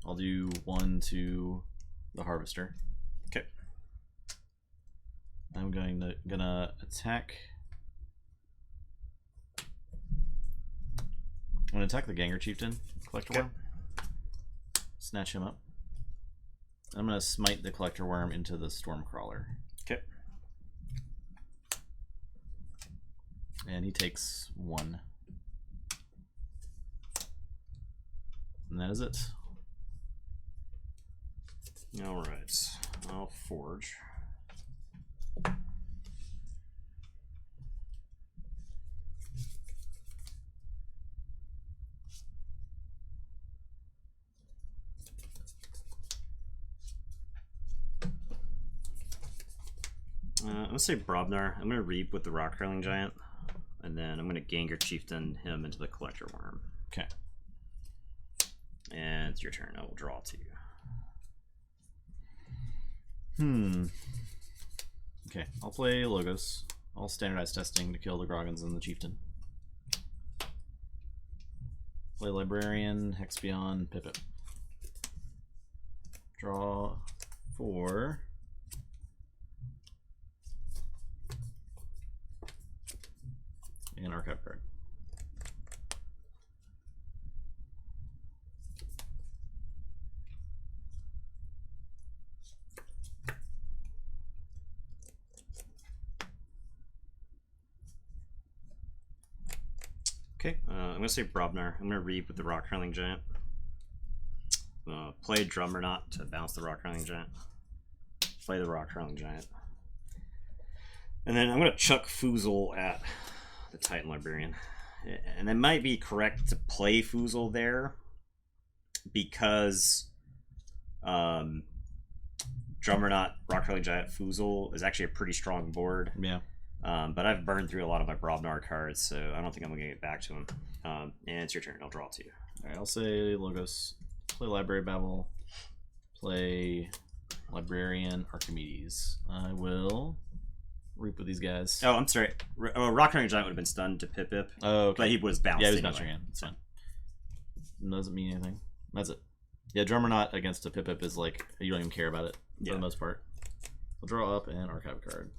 I'll do 1 to the Harvester. Okay. I'm gonna attack. I'm gonna attack the Gengar Chieftain, Collector Worm. Snatch him up. I'm gonna smite the Collector Worm into the Stormcrawler. Okay. And he takes 1. And that is it. Alright. I'll forge. I'm gonna say Brobnar. I'm gonna Reap with the Rock Hurling Giant, and then I'm gonna Gengar Chieftain him into the Collector Worm. Okay. And it's your turn. I will draw 2. Okay, I'll play Logos. I'll standardize testing to kill the Groggins and the Chieftain. Play Librarian, Hexbion, Pipit. Draw 4. And archive card. Okay, I'm gonna say Brobnar. I'm gonna read with the Rock Hurling Giant. Play Drummerknot to bounce the Rock Hurling Giant. Play the Rock Hurling Giant. And then I'm gonna chuck Foozle at the Titan Librarian. And it might be correct to play Foozle there because Drummerknot, Rock Hurling Giant, Foozle is actually a pretty strong board. Yeah. But I've burned through a lot of my Brobnar cards, so I don't think I'm going to get back to him. And it's your turn. I'll draw to you. Alright, I'll say Logos. Play Library Babble. Play Librarian Archimedes. I will reap with these guys. Oh, I'm sorry. Rock Hurling Giant would have been stunned to Pip Pip. Oh, okay. But he was bounced. Yeah, he was anyway. bounced your hand. It's fine. Doesn't mean anything. That's it. Yeah, Drummerknot against a Pip Pip is like, you don't even care about it for the most part. I'll draw up and archive a card.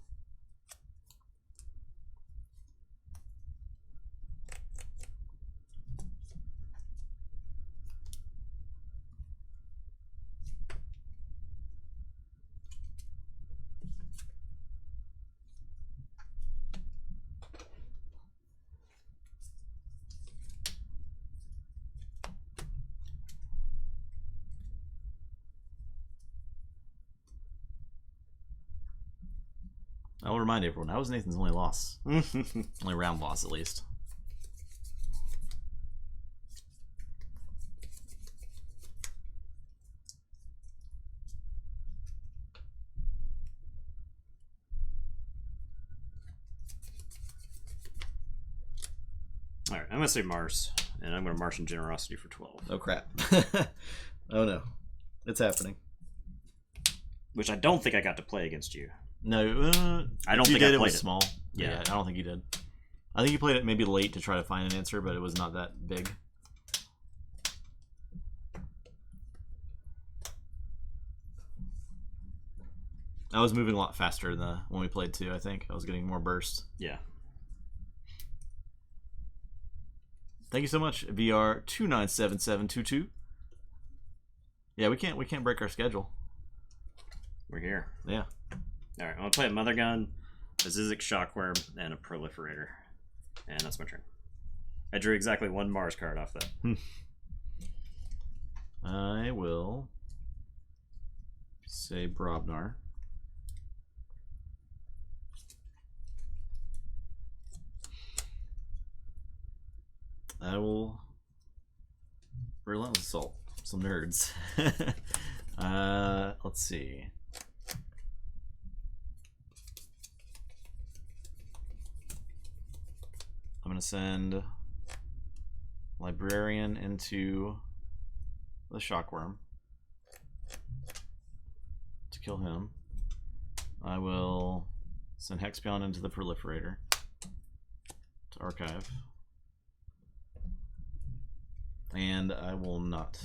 I will remind everyone, that was Nathan's only loss. Only round loss, at least. Alright, I'm going to say Mars. And I'm going to Martian Generosity for 12. Oh, crap. Oh, no. It's happening. Which I don't think I got to play against you. No, I don't if you think did. I It played was it. small. Yeah, I don't think you did. I think you played it maybe late to try to find an answer, but it was not that big. I was moving a lot faster than when we played too. I think I was getting more burst. Yeah. Thank you so much, VR 297722. Yeah, we can't break our schedule. We're here. Yeah. Alright, I'm going to play a Mother Gun, a Zizek Shockworm, and a Proliferator. And that's my turn. I drew exactly one Mars card off that. I will say Brobnar. I will Relentless Assault. Some nerds. Let's see. I'm gonna send Librarian into the Shockworm to kill him. I will send Hexpion into the Proliferator to archive. And I will not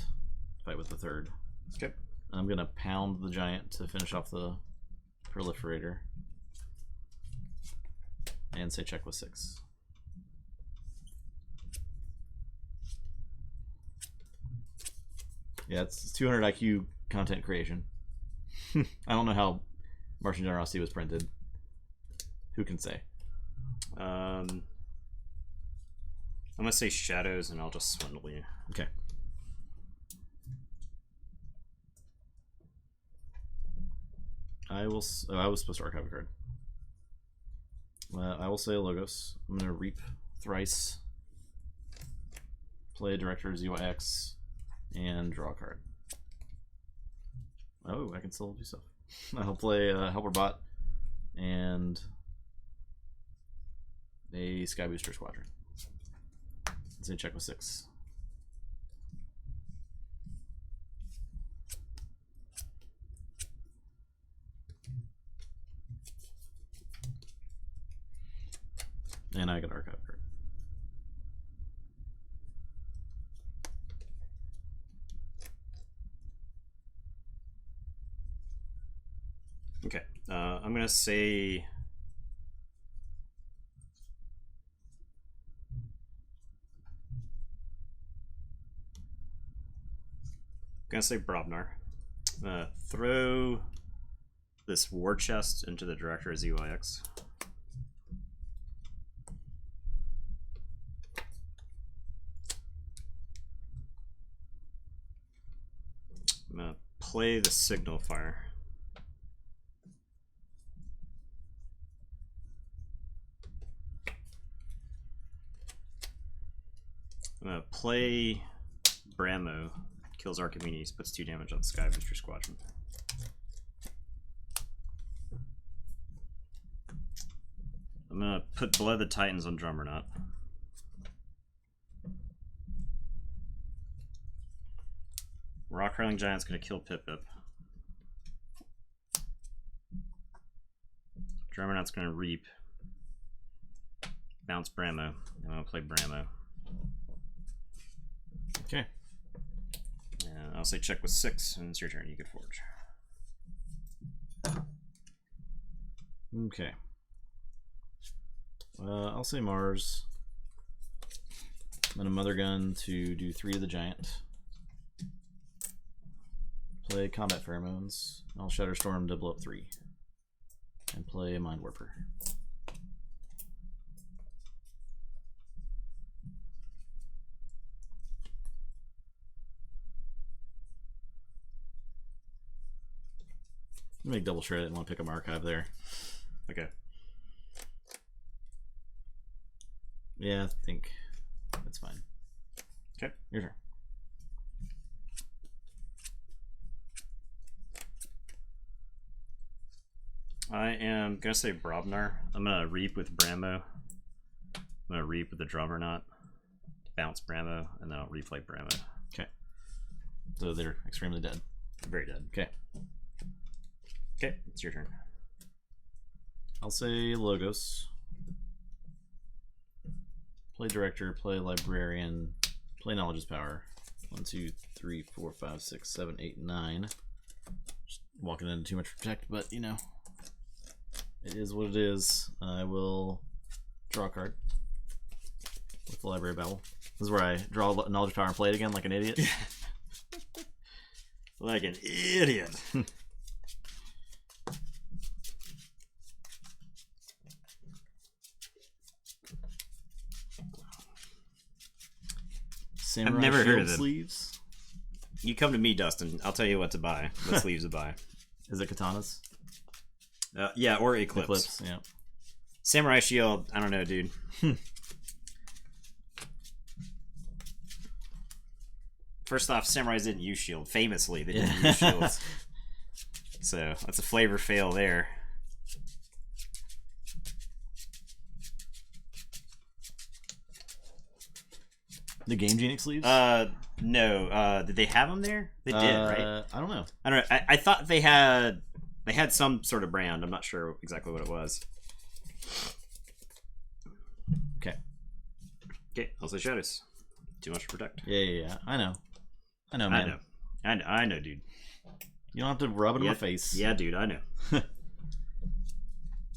fight with the third. Okay. I'm gonna pound the giant to finish off the Proliferator. And say check with 6. Yeah, it's 200 IQ content creation. I don't know how Martian Generosity was printed. Who can say? I'm going to say Shadows, and I'll just swindle you. Okay. I will. Oh, I was supposed to archive a card. I will say Logos. I'm going to reap thrice. Play Director's UIX. And draw a card. Oh, I can still do stuff. I'll play Helper Bot and a Sky Booster Squadron. Let's say check with 6. And I got an archive card. Okay, I'm going to say... I'm going to say Brobnar. Throw this War Chest into the Director's UIX. play the Signal Fire. I'm gonna play Bramo. Kills Archimedes, puts 2 damage on the Sky Booster Squadron. I'm gonna put Blood the Titans on Drummerknot. Rock Hurling Giant's gonna kill Pip Pip. Drummerknot's gonna Reap. Bounce Bramo. I'm gonna play Bramo. Okay. And I'll say check with 6, and it's your turn. You could forge. Okay. I'll say Mars. I'm gonna Mother Gun to do 3 to the Giant. Play Combat Pheromones. I'll Shatterstorm to blow up 3. And play Mind Warper. Make double shred it and want to pick up archive there. Okay. Yeah, I think that's fine. Okay. Your turn. I am gonna say Brobnar. I'm gonna Reap with Bramo. I'm gonna Reap with the Drummerknot. Bounce Bramo, and then I'll replay Bramo. Okay. So they're extremely dead. Very dead. Okay. Okay, it's your turn. I'll say Logos. Play Director, play Librarian, play Knowledge is Power. 1, 2, 3, 4, 5, 6, 7, 8, 9. Just walking into too much Protect, but you know, it is what it is. I will draw a card with the Library Babble. This is where I draw Knowledge of Power and play it again like an idiot. Like an idiot. Samurai I've never heard Shield of them. Sleeves. You come to me, Dustin. I'll tell you what to buy. What sleeves to buy. Is it katanas? Yeah, or Eclipse. Yeah. Samurai Shield, I don't know, dude. First off, samurais didn't use shield. Famously, they didn't use shields. So that's a flavor fail there. The Game Genie sleeves? No. Did they have them there? They did, right? I don't know. I don't know. I thought they had some sort of brand. I'm not sure exactly what it was. Okay. Okay, I'll say Shadows. Too much to protect. Yeah. I know, man. I know, dude. You don't have to rub it in my face. Yeah, dude, I know.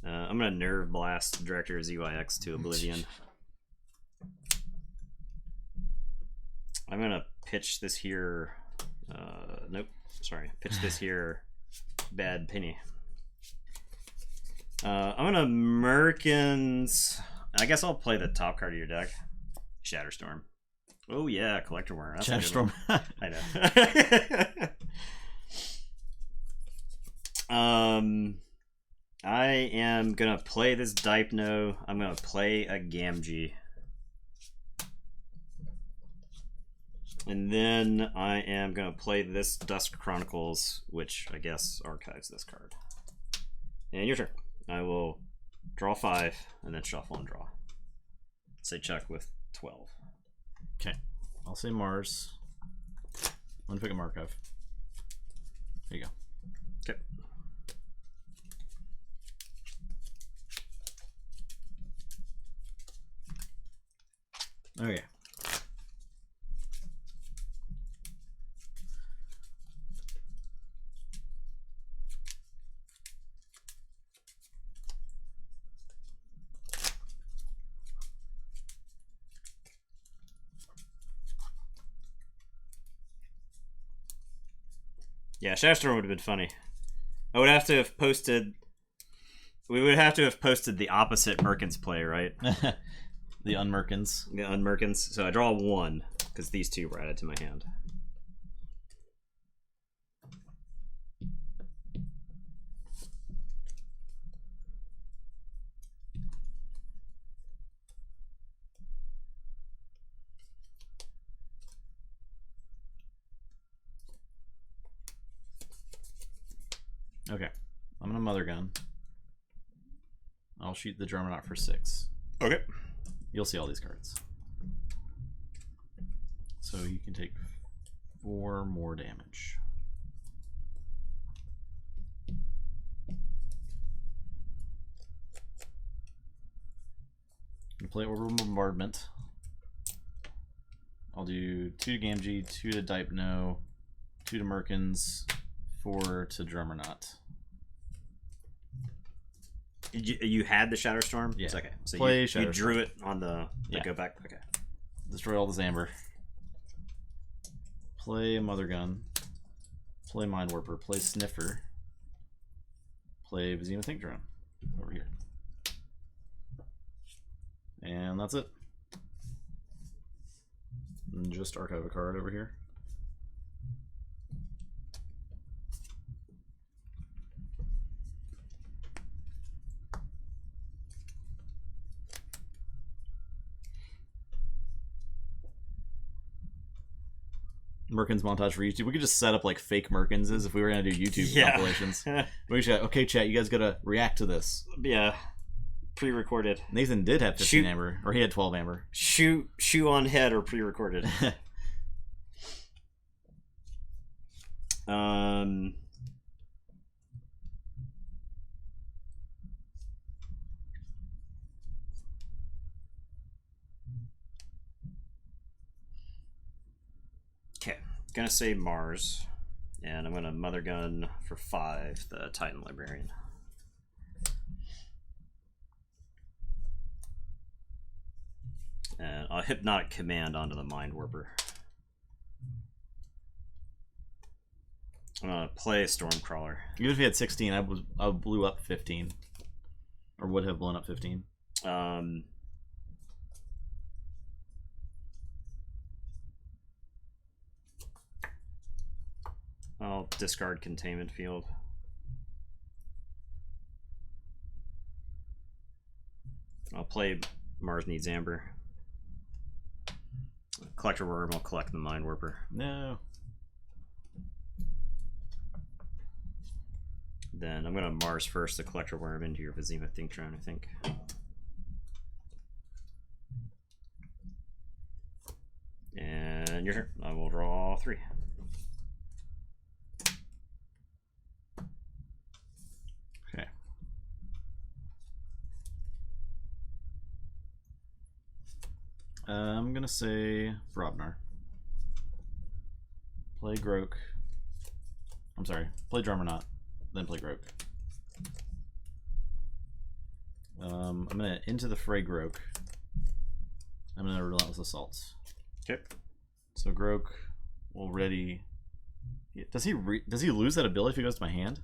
I'm gonna Nerve Blast Director ZYX to Oblivion. I'm gonna pitch this here. Nope. Sorry. Pitch this here. Bad Penny. I'm gonna Merkins. I guess I'll play the top card of your deck. Shatterstorm. Oh yeah, Collector Worm. That's Shatterstorm. I know. I am gonna play this Dipno. I'm gonna play a Gamgee. And then I am gonna play this Dusk Chronicles, which I guess archives this card. And your turn. I will draw 5 and then shuffle and draw. Say check with 12. Okay. I'll say Mars. I'm gonna pick a archive. There you go. Okay. Okay. Yeah, Shatterstorm would have been funny. I would have to have posted. We would have to have posted the opposite Merkins play, right? The Unmerkins. The Unmerkins. So I draw 1 because these two were added to my hand. Okay. I'm gonna Mother Gun. I'll shoot the Germanaut for 6. Okay. You'll see all these cards. So you can take 4 more damage. You play Orbital Bombardment. I'll do 2 to Gamgee, 2 to Dipno, 2 to Merkins, 4 to Drummernaut. You had the Shatterstorm? Yeah. Okay. So Play you drew it on the go back. Okay. Destroy all the Zamber. Play Mother Gun. Play Mind Warper. Play Sniffer. Play Vizima Think Drone over here. And that's it. And just archive a card over here. Merkins montage for YouTube. We could just set up like fake Merkinses if we were gonna do YouTube compilations. We should. Okay, chat. You guys gotta react to this. Yeah, pre-recorded. Nathan did have 15 amber, or he had 12 amber. Shoe on head or pre-recorded. Okay, gonna say Mars, and I'm gonna Mother Gun for 5 the Titan Librarian. And I'll Hypnotic Command onto the Mind Warper. I'm gonna play Stormcrawler. Even if he had 16, I blew up 15, or would have blown up 15. I'll discard Containment Field. I'll play Mars Needs Amber. Collector Worm, I'll collect the Mind Warper. No. Then I'm gonna Mars first the Collector Worm into your Vizima Think Drone, I think. And your turn. I will draw 3. Okay. I'm gonna say Brobnar. Play Groke. I'm sorry. Play Drummernaut, then play Groke. I'm gonna into the fray Groke. I'm gonna Relentless Assaults. Okay. So Groke will ready. Does he lose that ability if he goes to my hand?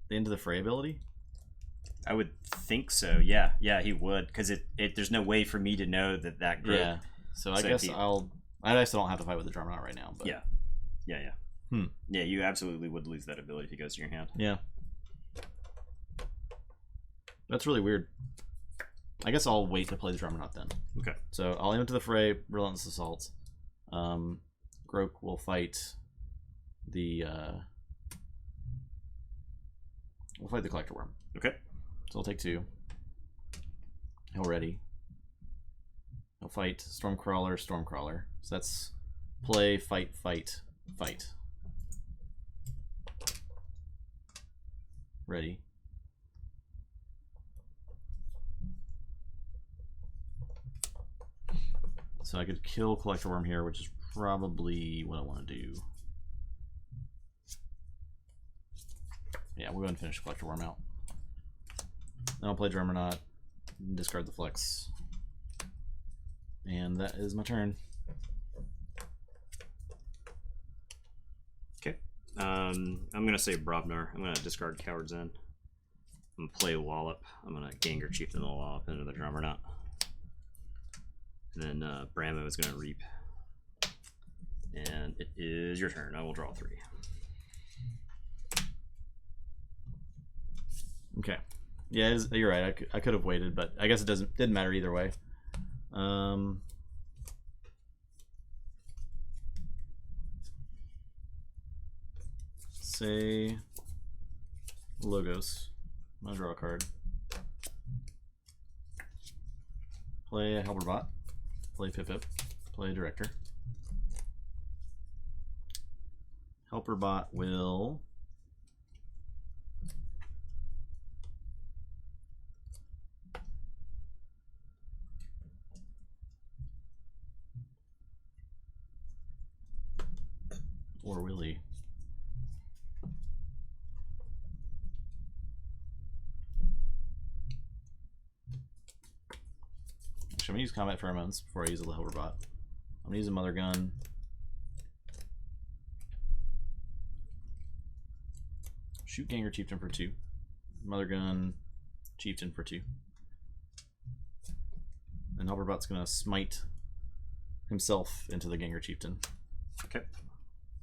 The Into the Fray ability? I would think so. Yeah, he would, because there's no way for me to know that group. Yeah. So I guess I just don't have to fight with the Drummernaut right now. But. Yeah. Yeah, you absolutely would lose that ability if he goes to your hand. Yeah. That's really weird. I guess I'll wait to play the Drummernaut then. Okay. So I'll Into the Fray, Relentless Assault. Groke will fight the Collector Worm. Okay. So I'll take 2. He'll ready. He'll fight Stormcrawler. So that's play, fight. Ready. So I could kill Collector Worm here, which is probably what I want to do. Yeah, we'll go ahead and finish Collector Worm out. Then I'll play Drummernaut, discard the Flex. And that is my turn. Okay. I'm going to say Brobnar. I'm going to discard Coward's End. I'm going to play Wallop. I'm going to Gengar Chieftain the Wallop into the Drummernaut. And then Bramo is going to Reap. And it is your turn. I will draw 3. Okay. Yeah, you're right. I could have waited, but I guess it didn't matter either way. say Logos. I'm gonna draw a card. Play a Helperbot. Play Pip-Pip. Play a Director. Helperbot will or will he? Actually, I'm gonna use combat pheromones before I use the Helperbot. I'm gonna use a Mother Gun. Shoot Ganger Chieftain for 2. Mother Gun Chieftain for 2. And Helperbot's gonna smite himself into the Ganger Chieftain. Okay.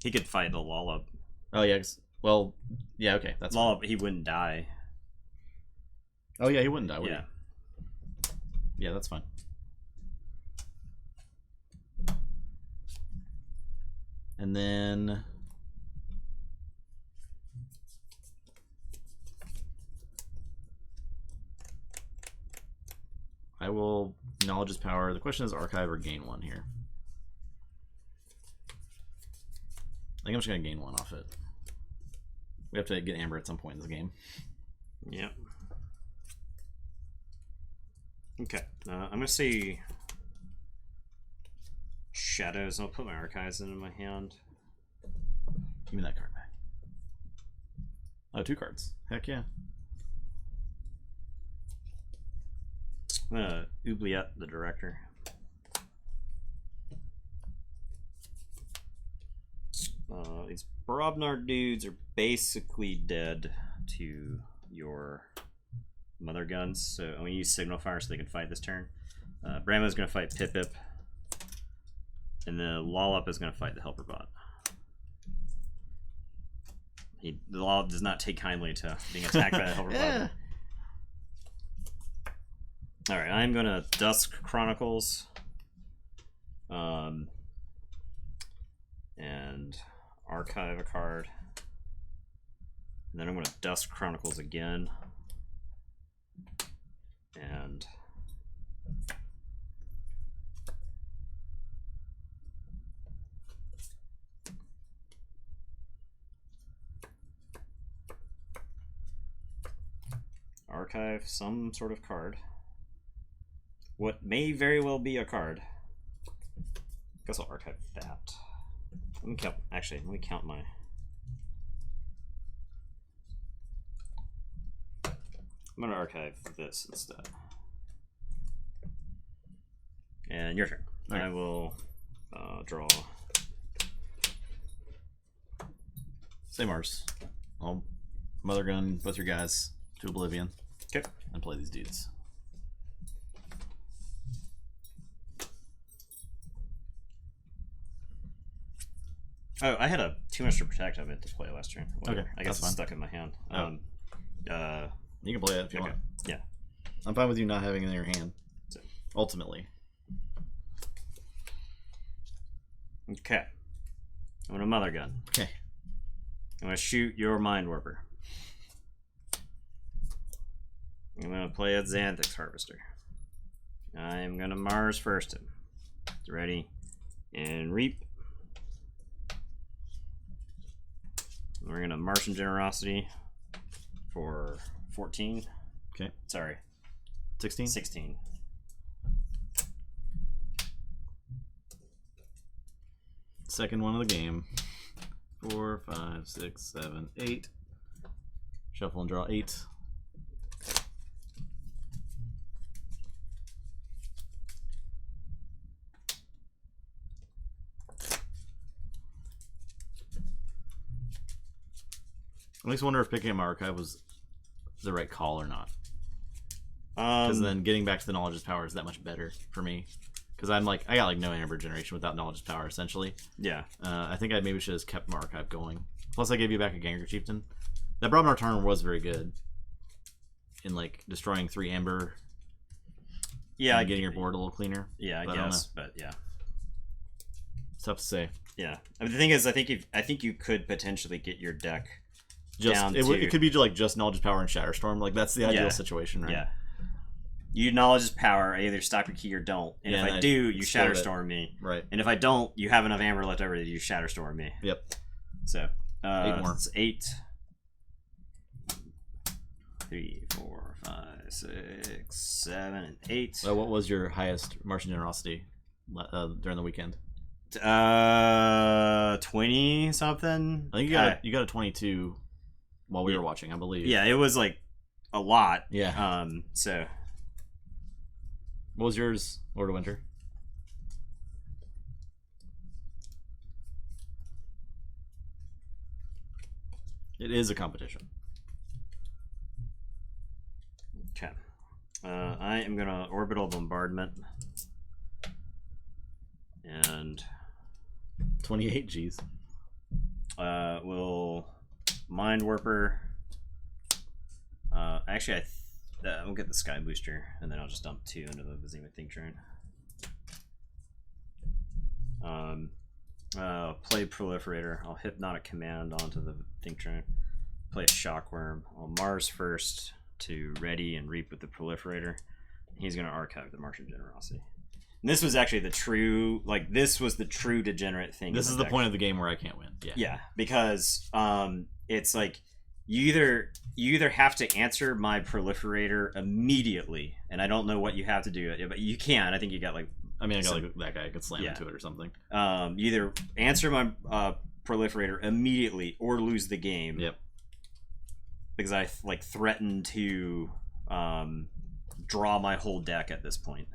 He could fight the Lollop. Oh yeah, well, yeah, okay, that's Lollop. He wouldn't die. Oh yeah, he wouldn't die, would Yeah. he? Yeah, that's fine. And then I will Knowledge is Power. The question is archive or gain 1 here. I think I'm just going to gain 1 off it. We have to get Amber at some point in this game. Yep. Okay. I'm going to say Shadows. I'll put my archives into my hand. Give me that card back. Oh, 2 cards. Heck yeah. I'm going to Oubliette the Director. These Brobnar dudes are basically dead to your Mother Guns, so I'm going to use Signal Fire so they can fight this turn. Brammo's going to fight Pip-Pip, and the Lollop is going to fight the Helperbot. The Lollop does not take kindly to being attacked by the Helperbot. Yeah. Alright, I'm going to Dusk Chronicles. And archive a card. And then I'm going to Dusk Chronicles again. And archive some sort of card. What may very well be a card. Guess I'll archive that. Let me count. Actually, let me count my. I'm gonna archive this instead. And your turn. Right. I will draw. Same ours. I'll Mother Gun both your guys to Oblivion. Okay. And play these dudes. Oh, I had a too much to protect. I meant to play last turn. Whatever. Okay, I guess that's it's fine. stuck in my hand. Oh. You can play it if you Okay. want. Yeah. I'm fine with you not having it in your hand. So- Ultimately. Okay. I'm gonna Mother Gun. Okay. I'm gonna shoot your Mind Warper. I'm gonna play a Xanthix Harvester. I'm gonna Mars first him. Ready and Reap. We're gonna Martian Generosity for 14. Okay. Sorry, 16? 16. Second one of the game. 4, 5, 6, 7, 8. Shuffle and draw 8. I just wonder if picking up my archive was the right call or not. Because then getting back to the Knowledge's Power is that much better for me. Because I'm like, I got like no Amber generation without Knowledge's Power essentially. Yeah. I think I maybe should have kept my archive going. Plus, I gave you back a Ganger Chieftain. That Brobnar turn was very good in like destroying 3 Amber. Yeah. And getting your board a little cleaner. Yeah, I But I don't guess, but yeah. It's tough to say. Yeah. I mean, the thing is, I think you could potentially get your deck Just it could be like just knowledge, power, and Shatterstorm. Like that's the ideal situation, right? Yeah. You knowledge is power. I either stop your key or don't. And if I do, you Shatterstorm me. Right. And if I don't, you have enough amber left over that you Shatterstorm me. Yep. So 8 more. It's 8. 3, 4, 5, 6, 7, and 8. So what was your highest Martian generosity during the weekend? 20 something. I think you got a 22 while we were watching, I believe. Yeah, it was like a lot. Yeah. So what was yours, Lord of Winter? It is a competition. Okay. I am gonna orbital bombardment and 28 G's. We'll mind warper. Actually, we'll get the sky booster, and then I'll just dump 2 into the Behemoth Think Drone. Play proliferator. I'll hypnotic command onto the Think Drone. Play a shockworm. I'll Mars first to ready and reap with the proliferator. He's gonna archive the Martian generosity. And this was actually the true, like this was the true degenerate thing. This is the point of the game where I can't win. Yeah. Yeah, because it's like you either have to answer my proliferator immeditely, and I don't know what you have to do, but you can. I think you got like. I mean, I got like that guy could slam into it or something. You either answer my proliferator immediately or lose the game. Yep. Because I like threaten to draw my whole deck at this point.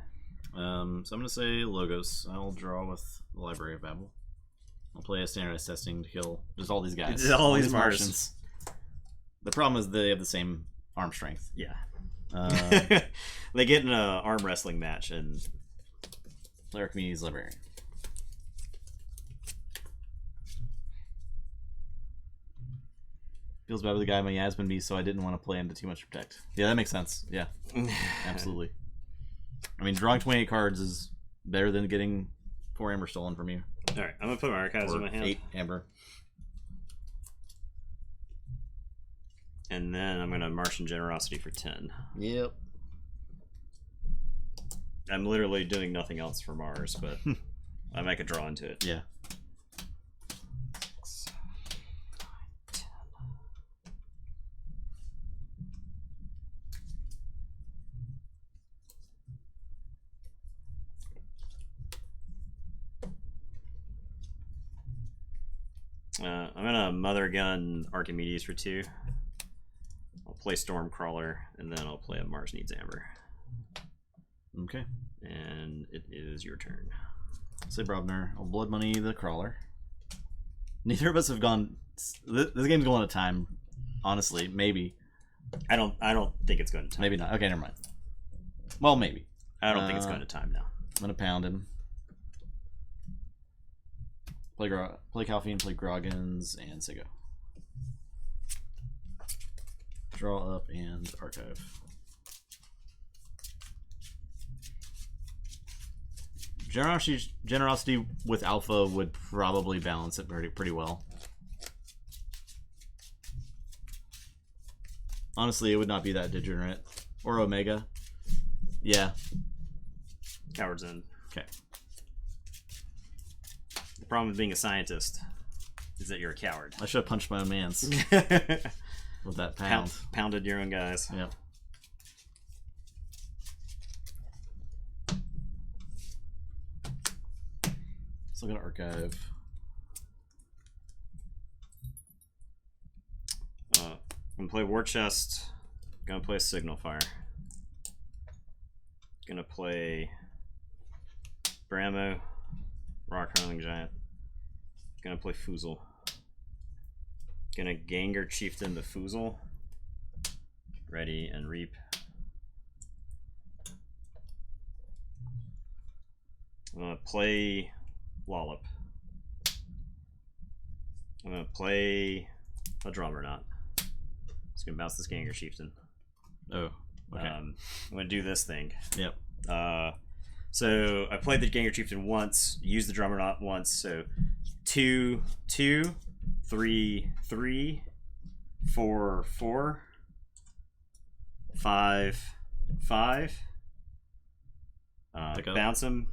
So I'm gonna say Logos. I'll draw with the Library of Babel. I'll play a standardized testing to kill just all these guys. All these Martians. The problem is they have the same arm strength. Yeah. They get in an arm wrestling match and Player Community's Librarian. Feels bad with the guy my Yasmin Beast, so I didn't want to play into too much Protect. Yeah, that makes sense. Yeah, absolutely. I mean, drawing 28 cards is better than getting 4 amber stolen from you. Alright, I'm going to put my archives in my hand. 8 amber. And then I'm going to Martian Generosity for 10. Yep. I'm literally doing nothing else for Mars, but I make a draw into it. Yeah. 6, 9, 10. I'm gonna Mother Gun Archimedes for 2. I'll play Stormcrawler, and then I'll play a Mars Needs Amber. Okay. And it is your turn. Say Brobner. I'll Blood Money the Crawler. Neither of us have gone. This game's going to time. Honestly, maybe. I don't think it's going to time. Maybe not. Okay, never mind. Well, maybe. I don't think it's going to time now. I'm gonna pound him. Play Calphine, play Groggins, and Sigo. Draw up and archive. Generosity with Alpha would probably balance it pretty well. Honestly, it would not be that degenerate. Or Omega. Yeah. Coward's End. Okay. The problem with being a scientist is that you're a coward. I should have punched my own mans with that pound. Pounded your own guys. Yep. Still gonna archive. I'm gonna play War Chest. Gonna play Signal Fire. Gonna play Bramo, Rock Hurling Giant. Gonna play Foozle. Gonna Gengar Chieftain the Foozle. Ready and reap. I'm gonna play Wallop. I'm gonna play a Drummer Knot. Just gonna bounce this Gengar Chieftain. Oh, okay. I'm gonna do this thing. Yep. So I played the Gengar Chieftain once, used the Drummer Knot once, so 2, 2, 3, 3, 4, 4, 5, 5. Bounce him.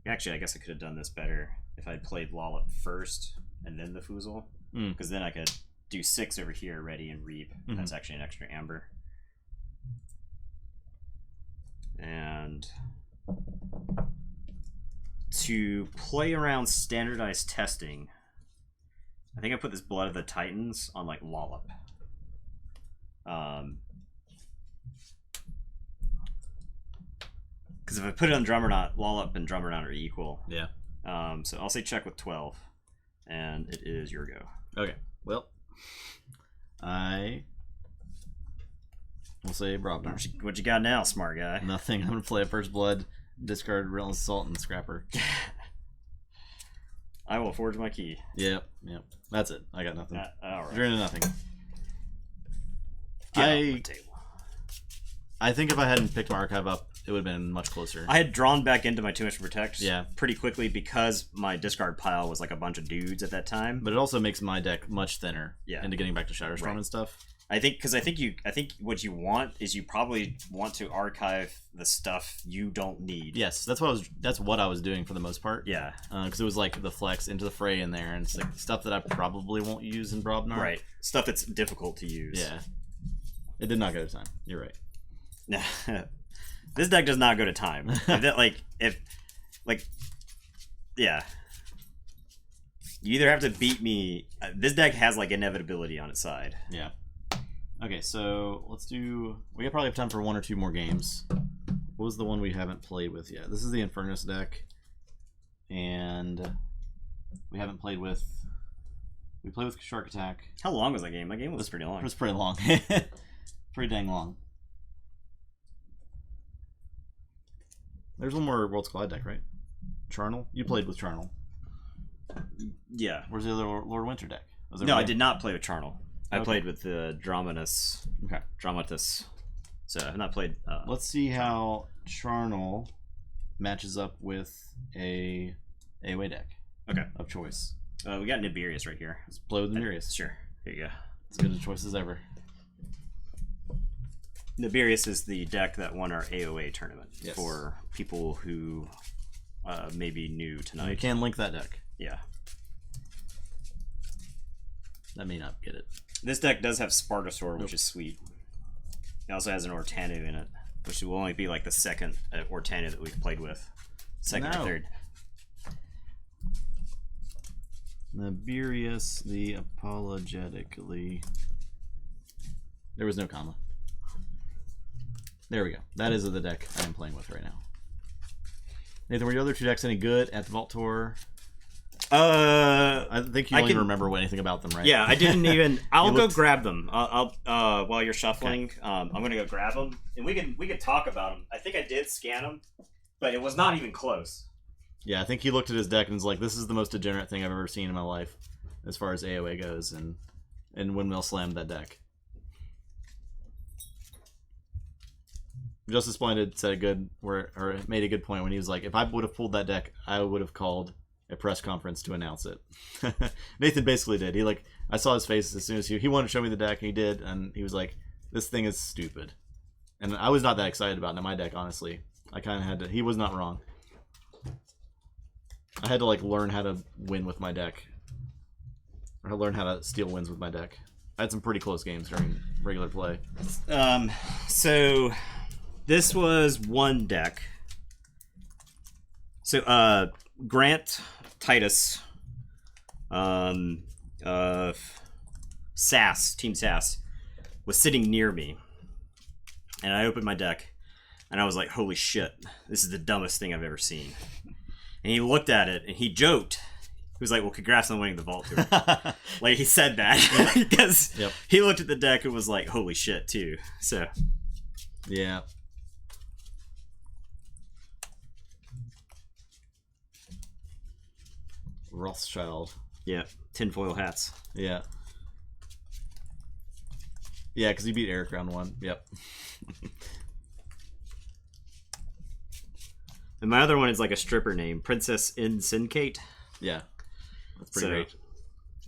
Actually, I guess I could have done this better if I'd played Lollop first and then the Foozle, because then I could do 6 over here, ready and reap. That's actually an extra amber. And to play around standardized testing, I think I put this Blood of the Titans on like Lollop. Because if I put it on Drummerknot, Lollop and Drummerknot are equal. Yeah. So I'll say check with 12, and it is your go. Okay. Well, I will say Brobnar. What you got now, smart guy? Nothing. I'm gonna play a First Blood, discard Relentless Assault, and Scrapper. I will forge my key. Yep. That's it. I got nothing. All right. You're into nothing. Get off my table. I think if I hadn't picked my archive up, it would have been much closer. I had drawn back into my Too Much to Protect Yeah. pretty quickly because my discard pile was like a bunch of dudes at that time. But it also makes my deck much thinner. Yeah. Into getting back to Shatterstorm and stuff. I think what you want is you probably want to archive the stuff you don't need. Yes, that's what I was doing for the most part. Yeah. Because it was like the Flex into the Fray in there, and it's like stuff that I probably won't use in Brobnar. Right. Stuff that's difficult to use. Yeah. It did not go to time. You're right. This deck does not go to time. Yeah. You either have to beat me. This deck has like inevitability on its side. Yeah. Okay, so let's do. We probably have time for 1 or 2 more games. What was the one we haven't played with yet? This is the Infernus deck, and we haven't played with. We played with Shark Attack. How long was that game? That game was pretty long. It was pretty long. Pretty dang long. There's one more World's Collide deck, right? Charnel? You played with Charnel. Yeah. Where's the other Lord Winter deck? No, I did not play with Charnel. I played with the Dramatus. Okay. Dramatus. So I've not played. Let's see how Charnel matches up with a AOA deck. Okay. Of choice. We got Nibirius right here. Let's play with Nibirius. Sure. Here you go. As good a choice as ever. Nibirius is the deck that won our AOA tournament. Yes. For people who may be new tonight. We can link that deck. Yeah. That may not get it. This deck does have Spartosaur, which is sweet. It also has an Ortanu in it, which will only be like the second Ortanu that we've played with. Second or third. Nibirius, the apologetically. There was no comma. There we go. That is the deck I am playing with right now. Nathan, were your other 2 decks any good at the Vault Tour? I think you don't even remember anything about them, right? Yeah, I didn't even. I'll go grab them. I'll while you're shuffling. Okay. I'm gonna go grab them, and we can talk about them. I think I did scan them, but it was not even close. Yeah, I think he looked at his deck and was like, "This is the most degenerate thing I've ever seen in my life, as far as AOA goes," and windmill slammed that deck. Justice Splendid said made a good point when he was like, "If I would have pulled that deck, I would have called a press conference to announce it." Nathan basically did. I saw his face as soon as he wanted to show me the deck, and he did, and he was like, "This thing is stupid," and I was not that excited about it in my deck, honestly. I kind of had to. He was not wrong. I had to like learn how to win with my deck, or learn how to steal wins with my deck. I had some pretty close games during regular play. So this was one deck. So Grant Titus, Sass, Team Sass, was sitting near me, and I opened my deck, and I was like, "Holy shit, this is the dumbest thing I've ever seen." And he looked at it, and he joked. He was like, "Well, congrats on winning the Vault Tour." Like, he said that because he looked at the deck and was like, "Holy shit," too. So, yeah. Rothschild. Yeah, tinfoil hats. Yeah. Yeah, because he beat Eric round 1. Yep. And my other one is like a stripper name, Princess Insincate. Yeah, that's pretty great.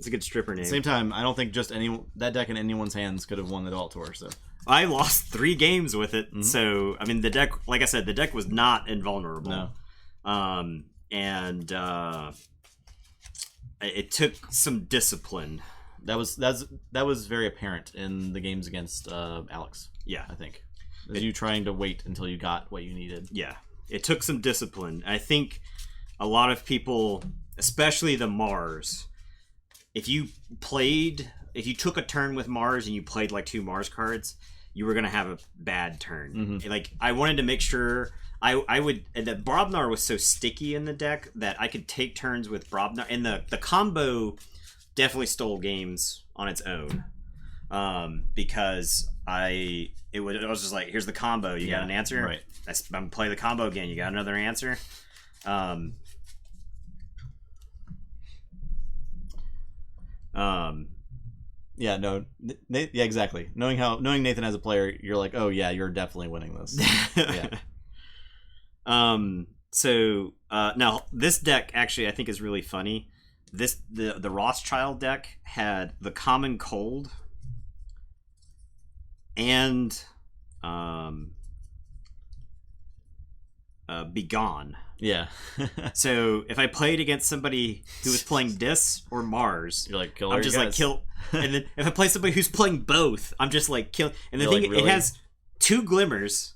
It's a good stripper name. At the same time, I don't think just that deck in anyone's hands could have won the Adult Tour. So I lost 3 games with it. So I mean, the deck, like I said, the deck was not invulnerable. No. It took some discipline. That was very apparent in the games against Alex. Yeah, I think you trying to wait until you got what you needed. Yeah, it took some discipline. I think a lot of people, especially the Mars, if you took a turn with Mars and you played like 2 Mars cards, you were gonna have a bad turn. Like I wanted to make sure that Brobnar was so sticky in the deck that I could take turns with Brobnar, and the combo definitely stole games on its own, because I was just like, here's the combo, you got an answer, right? I'm gonna play the combo again, you got another answer. Yeah, no, yeah, exactly. Knowing Nathan as a player, you're like, oh yeah, you're definitely winning this. Yeah. So now this deck actually I think is really funny. The Rothschild deck had the Common Cold and Begone. Yeah. So if I played against somebody who was playing Dis or Mars, you're like, kill. I'm just like kill. And then if I play somebody who's playing both, I'm just like kill. And the you're thing, like, really? It has 2 glimmers,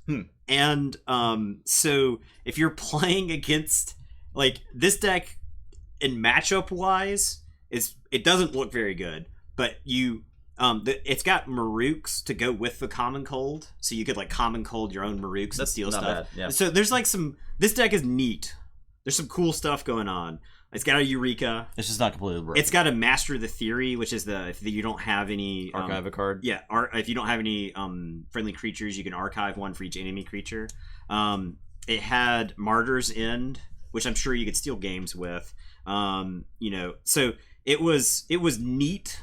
and so if you're playing against like this deck in matchup wise, it doesn't look very good. But it's got Maruks to go with the Common Cold, so you could like Common Cold your own Maruks and steal not stuff. Bad. Yeah. So there's like this deck is neat. There's some cool stuff going on. It's got a Eureka. It's just not completely broken. It's got a Master the Theory, which is if you don't have any archive a card. Yeah, if you don't have any friendly creatures, you can archive 1 for each enemy creature. It had Martyr's End, which I'm sure you could steal games with. So it was neat,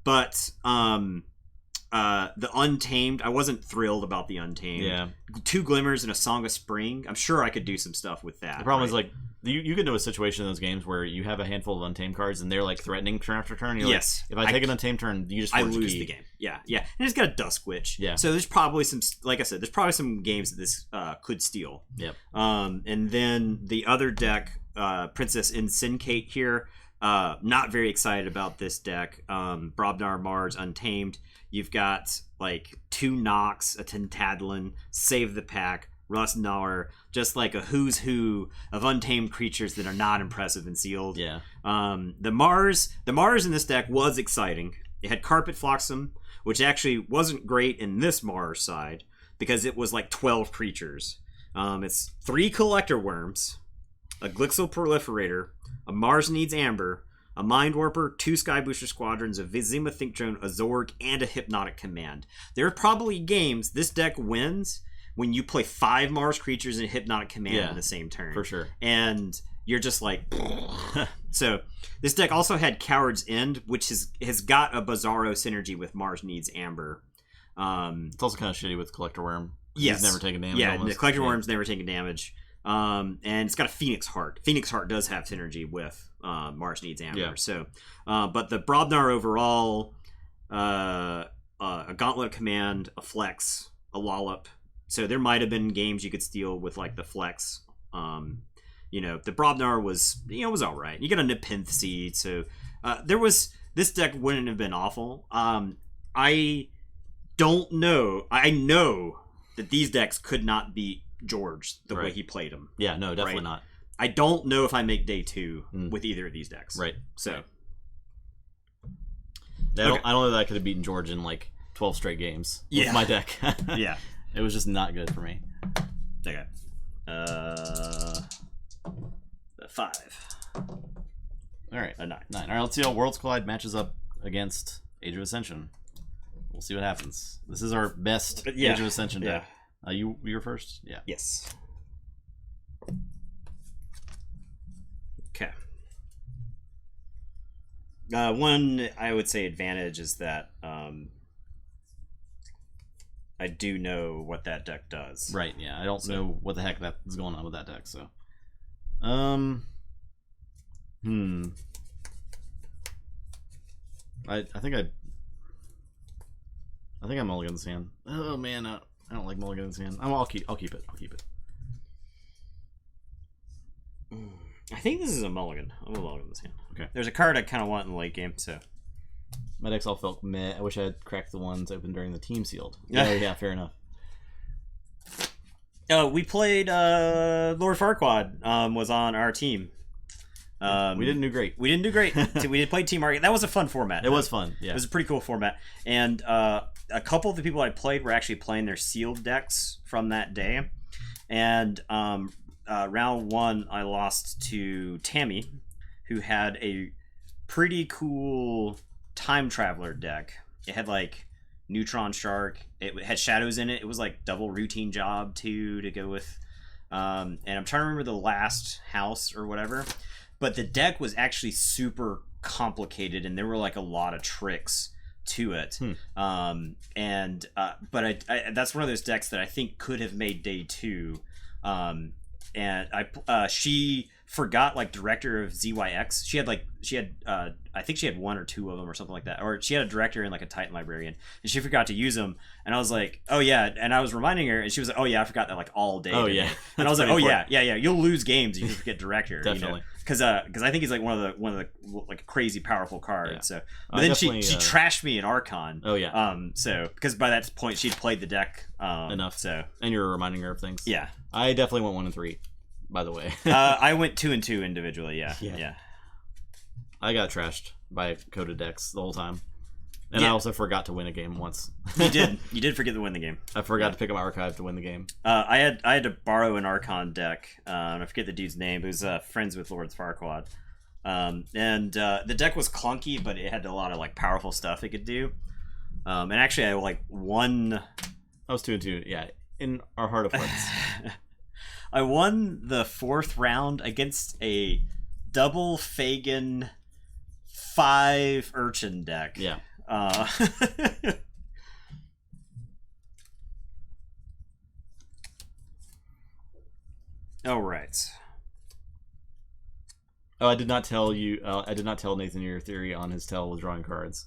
but the Untamed, I wasn't thrilled about the Untamed. Yeah. 2 Glimmers and a Song of Spring. I'm sure I could do some stuff with that. The problem is like you get into a situation in those games where you have a handful of Untamed cards and they're like threatening turn after turn. You're yes. Like, if I take an Untamed turn, you just lose the game. Yeah. And it's got a Dusk Witch. Yeah. So there's probably some, like I said, there's probably some games that this could steal. Yep. And then the other deck, Princess Insincate here. Not very excited about this deck. Brobnar, Mars, Untamed. You've got like 2 Nox, a Tentadlin, Save the Pack, Rustnar, just like a who's who of untamed creatures that are not impressive and sealed. Yeah. The Mars in this deck was exciting. It had Carpet Flotsam, which actually wasn't great in this Mars side because it was like 12 creatures. It's 3 Collector Worms, a Glixel Proliferator, a Mars Needs Amber, a Mind Warper, 2 Sky Booster Squadrons, a Vizima Think Drone, a Zorg, and a Hypnotic Command. There are probably games this deck wins when you play 5 Mars creatures and a Hypnotic Command in the same turn. For sure. And you're just like... So, this deck also had Coward's End, which has got a Bizarro synergy with Mars Needs Amber. It's also kind of shitty with Collector Worm. Yes. He's never taken damage. Yeah, almost. the Collector Worm's never taken damage. And it's got a Phoenix Heart. Phoenix Heart does have synergy with Mars Needs Amber. Yeah. So, but the Brobnar overall, a Gauntlet Command, a Flex, a Wallop. So there might have been games you could steal with like the Flex. The Brobnar was all right. You get a Nepenthe Seed, so this deck wouldn't have been awful. I don't know. I know that these decks could not beat George the way he played them. Yeah, no, definitely not. I don't know if I make day 2 with either of these decks. Right. So I don't know that I could have beaten George in like 12 straight games with my deck. Yeah. It was just not good for me. Okay. 5. All right. A 9. 9. All right, let's see how Worlds Collide matches up against Age of Ascension. We'll see what happens. This is our best Age of Ascension deck. You're first? Yeah. Yes. Okay. One, I would say, advantage is that I do know what that deck does. Right, yeah. I don't know what the heck that is going on with that deck, so. I think I mulligan sand. Oh man, I don't like mulligan sand. I'll keep it. I think this is a mulligan. I'm a mulligan this hand. Okay. There's a card I kind of want in the late game, so. My decks all felt meh. I wish I had cracked the ones open during the team sealed. Yeah, fair enough. We played Lord Farquaad was on our team. We didn't do great. We did play Team Arcade. That was a fun format. It was fun. Yeah, it was a pretty cool format. And a couple of the people I played were actually playing their sealed decks from that day. And round one, I lost to Tammy, who had a pretty cool time traveler deck. It had like Neutron Shark. It had shadows in it. It was like double routine job too to go with. And I'm trying to remember the last house or whatever. But the deck was actually super complicated, and there were like a lot of tricks to it. But that's one of those decks that I think could have made day two. And she forgot like director of ZYX. She had I think she had one or two of them or something like that, or she had a director and like a Titan librarian, and she forgot to use them. And I was like, oh yeah, and I was reminding her, and she was like, oh yeah, I forgot that like all day. Oh yeah, and I was like, oh yeah, you'll lose games if you forget director. Definitely. Because I think he's like one of the like crazy powerful cards. Yeah. So, but then she trashed me in Archon. Oh yeah. So because by that point she'd played the deck enough. So and you're reminding her of things. Yeah. I definitely went 1 and 3. By the way. I went 2 and 2 individually. Yeah. I got trashed by coded decks the whole time, and I also forgot to win a game once. You did forget to win the game. I forgot to pick up my archive to win the game. I had to borrow an Archon deck. And I forget the dude's name. He was friends with Lord Farquaad. And the deck was clunky, but it had a lot of like powerful stuff it could do. And actually, I like won. I was 2 and 2. Yeah, in our heart of hearts. I won the 4th round against a double Fagin 5 Urchin deck. Yeah. All right. Oh, I did not tell you. I did not tell Nathan your theory on his tell with drawing cards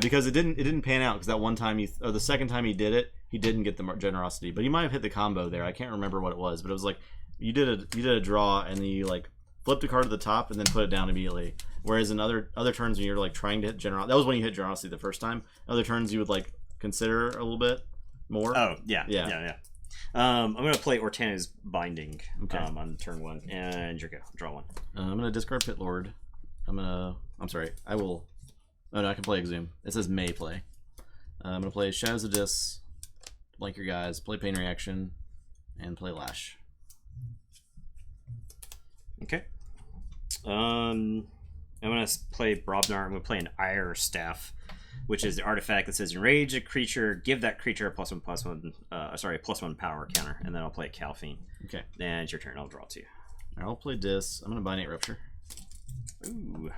because it didn't pan out. Because that one time the second time he did it, he didn't get the generosity, but he might have hit the combo there. I can't remember what it was, but it was like you did a draw and then you like flipped a card to the top and then put it down immediately. Whereas in other turns when you're like trying to hit generosity, that was when you hit generosity the first time. Other turns you would like consider a little bit more. Oh yeah. I'm gonna play Ortana's Binding on turn 1, and you're go. Draw 1. I'm gonna discard Pit Lord. I'm sorry. I will. Oh no, I can play Exhume. It says may play. I'm gonna play Shadows of Dis, blank your guys, play Pain Reaction, and play Lash. Okay. I'm gonna play Brobnar. I'm gonna play an Ire Staff, which is the artifact that says enrage a creature, give that creature a +1/+1 power counter, and then I'll play Calphine. Okay. And it's your turn. I'll draw 2. I'll play Dis. I'm gonna Binate Rupture. Ooh,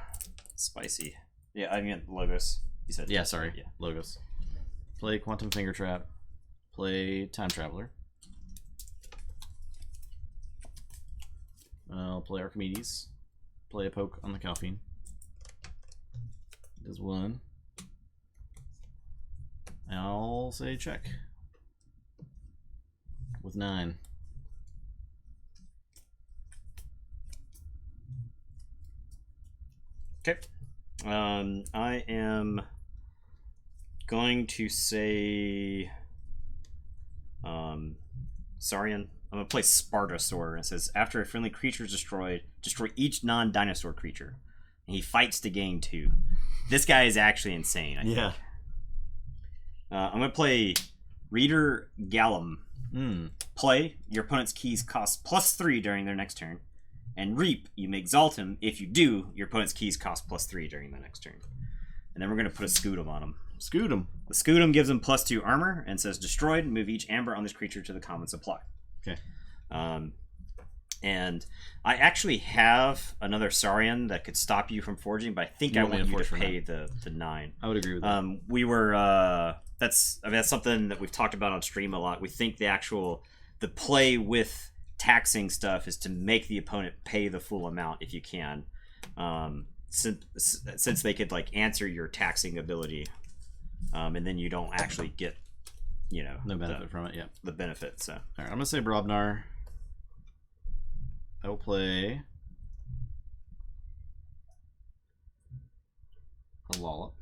spicy. Yeah, I mean Logos. You said. Yeah, sorry. Yeah, Logos. Play Quantum Finger Trap. Play Time Traveler. I'll play Archimedes. Play a poke on the Calphine. Does 1. I'll say check. With 9. Okay. I am going to say Saurian. I'm going to play Spartosaur. It says, after a friendly creature is destroyed, destroy each non-dinosaur creature. And he fights to gain 2. This guy is actually insane, I think. Yeah. I'm going to play Reader Gallum. Play, your opponent's keys cost +3 during their next turn. And Reap, you may exalt him. If you do, your opponent's keys cost +3 during the next turn. And then we're going to put a Scudum on him. Scudum. The Scudum gives him +2 armor and says destroyed. Move each amber on this creature to the common supply. Okay. And I actually have another Saurian that could stop you from forging, but I think I want you to pay the 9. I would agree with that. We were that's something that we've talked about on stream a lot. We think the play with taxing stuff is to make the opponent pay the full amount if you can. since they could like answer your taxing ability, and then you don't actually get, no benefit from it. Yeah, the benefit. So all right, I'm gonna say Brobnar. I will play a Lollop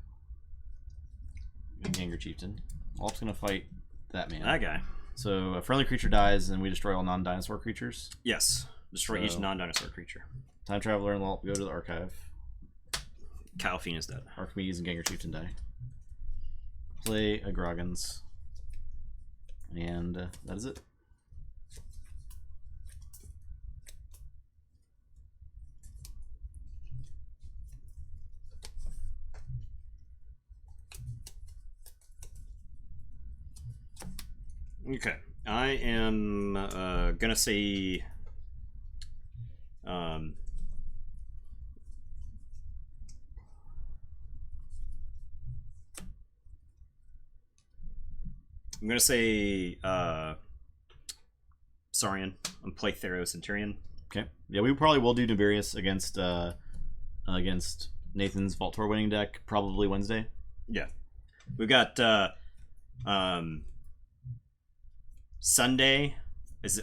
and Ganger Chieftain. Lollop's gonna fight that man. that guy. So a friendly creature dies, and we destroy all non-dinosaur creatures. Yes, destroy each non-dinosaur creature. Time Traveler and Lollop go to the archive. Kyle Fiend is dead. Archimedes and Ganger Chieftain die. Play a Groggins. And that is it. Okay, I am gonna say I'm gonna say Saurian and play Thero Centurion. Okay. Yeah, we probably will do Nibirius against Nathan's Vault Tour winning deck probably Wednesday. Yeah, we've got Sunday.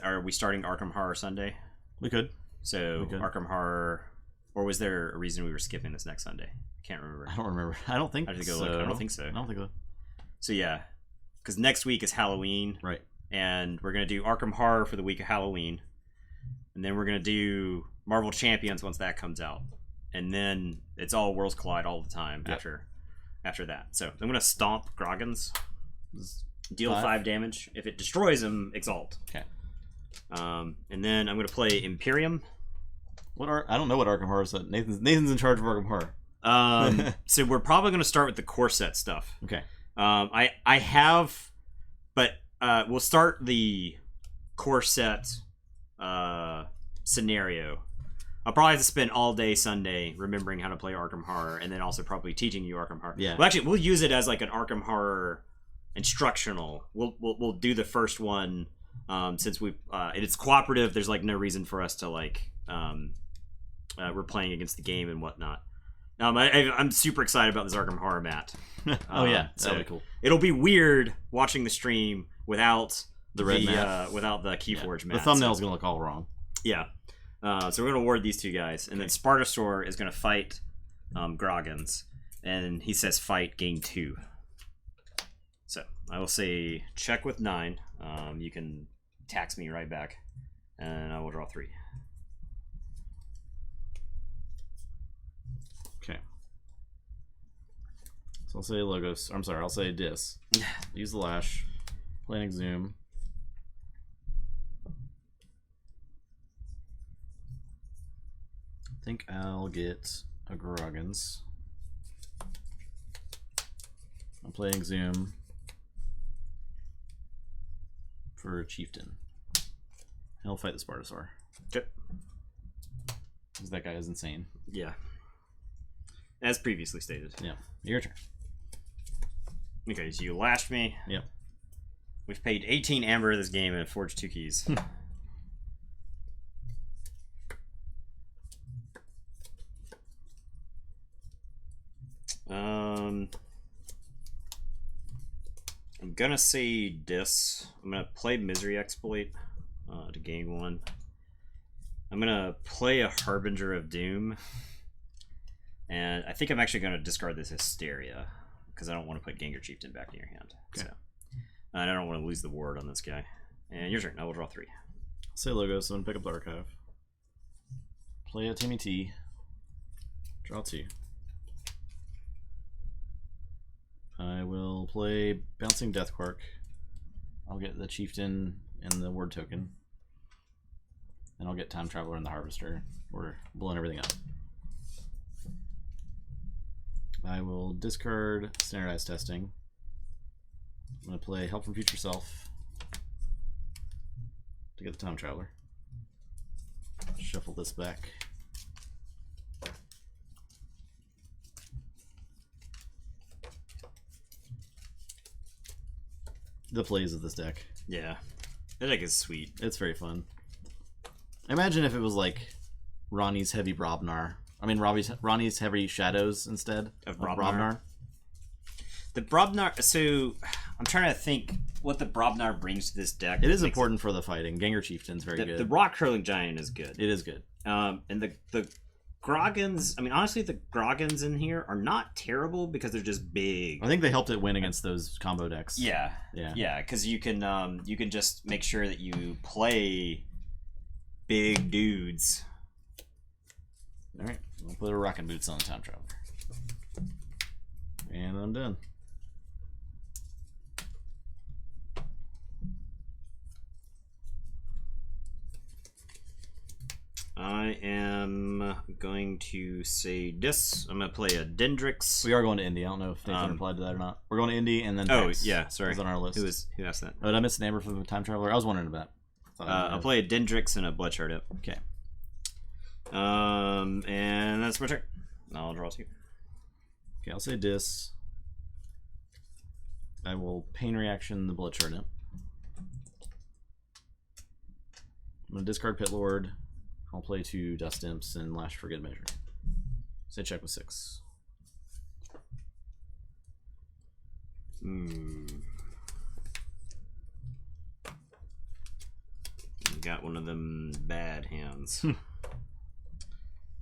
Are we starting Arkham Horror Sunday? We could. So Arkham Horror, or was there a reason we were skipping this next Sunday? I can't remember. I don't remember. I don't think I have to go so. look. I don't think so. I don't think so. So yeah, because next week is Halloween, right? And we're gonna do Arkham Horror for the week of Halloween, and then we're gonna do Marvel Champions once that comes out, and then it's all Worlds Collide all the time after that. So I'm gonna stomp Groggins. Deal 5 damage. If it destroys him, Exalt. Okay. And then I'm going to play Imperium. I don't know what Arkham Horror said. Nathan's in charge of Arkham Horror. So we're probably going to start with the core set stuff. Okay. I have, but we'll start the core set scenario. I'll probably have to spend all day Sunday remembering how to play Arkham Horror, and then also probably teaching you Arkham Horror. Yeah. Well, actually, we'll use it as like an Arkham Horror instructional. We'll do the first one since we it's cooperative. There's like no reason for us to like we're playing against the game and whatnot. I'm super excited about this Arkham Horror mat. Oh yeah, that'll be cool. It'll be weird watching the stream without the red mat, without the Keyforge mat. The thumbnail's gonna look all wrong. Yeah. So we're gonna award these two guys, and then Spartasaur is gonna fight Groggins, and he says fight, gain 2. So I will say check with 9. You can tax me right back, and I will draw 3. Okay. So I'll say Logos. I'm sorry, I'll say Dis. Use the Lash. Play an Exhume. I think I'll get a Groggins. I'm playing Exhume for a Chieftain. He'll fight the Spartasaur. Okay. Because that guy is insane. Yeah. As previously stated. Yeah. Your turn. Okay, so you lashed me. Yep. We've paid 18 amber this game and forged 2 keys. I'm gonna say Dis. I'm gonna play Misery Exploit to gain 1. I'm gonna play a Harbinger of Doom, and I think I'm actually gonna discard this Hysteria because I don't want to put Ganger Chieftain back in your hand. Okay. So, and I don't want to lose the ward on this guy. And your turn. I will draw 3. I'll say Logos, so I'm gonna pick up the Archive. Play a Timmy T. Draw 2. I will play Bouncing Deathquark. I'll get the Chieftain and the Word Token. And I'll get Time Traveler and the Harvester. We're blowing everything up. I will discard Standardized Testing. I'm going to play Help from Future Self to get the Time Traveler. Shuffle this back. The plays of this deck. Yeah. That deck is sweet. It's very fun. Imagine if it was like Ronnie's Heavy Brobnar I mean, Ronnie's Heavy Shadows instead Of of Brobnar. Brobnar. The Brobnar. So I'm trying to think what the Brobnar brings to this deck. It is that makes important for the fighting. Gengar Chieftain's very The, good. the Rock Hurling Giant is good. It is good. And the Groggins. I mean, honestly, the Groggins in here are not terrible because they're just big. I think they helped it win against those combo decks. Yeah, Yeah. yeah. Because you can just make sure that you play big dudes. All right. We'll put a Rockin' Boots on the Time Traveler. And I'm done. I am going to say this. I'm going to play a Dendrix. We are going to Indy. I don't know if Nathan replied to that or not. We're going to Indy and then Oh, Tex yeah, sorry. is on our list. Who asked that? Oh, did I miss an Amber for the Time Traveler? I was wondering about that. I'll play a Dendrix and a Bloodshard Imp. Okay. And that's my turn. I'll draw 2. Okay, I'll say Dis. I will Pain Reaction the Bloodshard Imp. I'm going to discard Pit Lord. I'll play 2 Dust Imps and Lash for Good Measure. Say check with 6. Got one of them bad hands.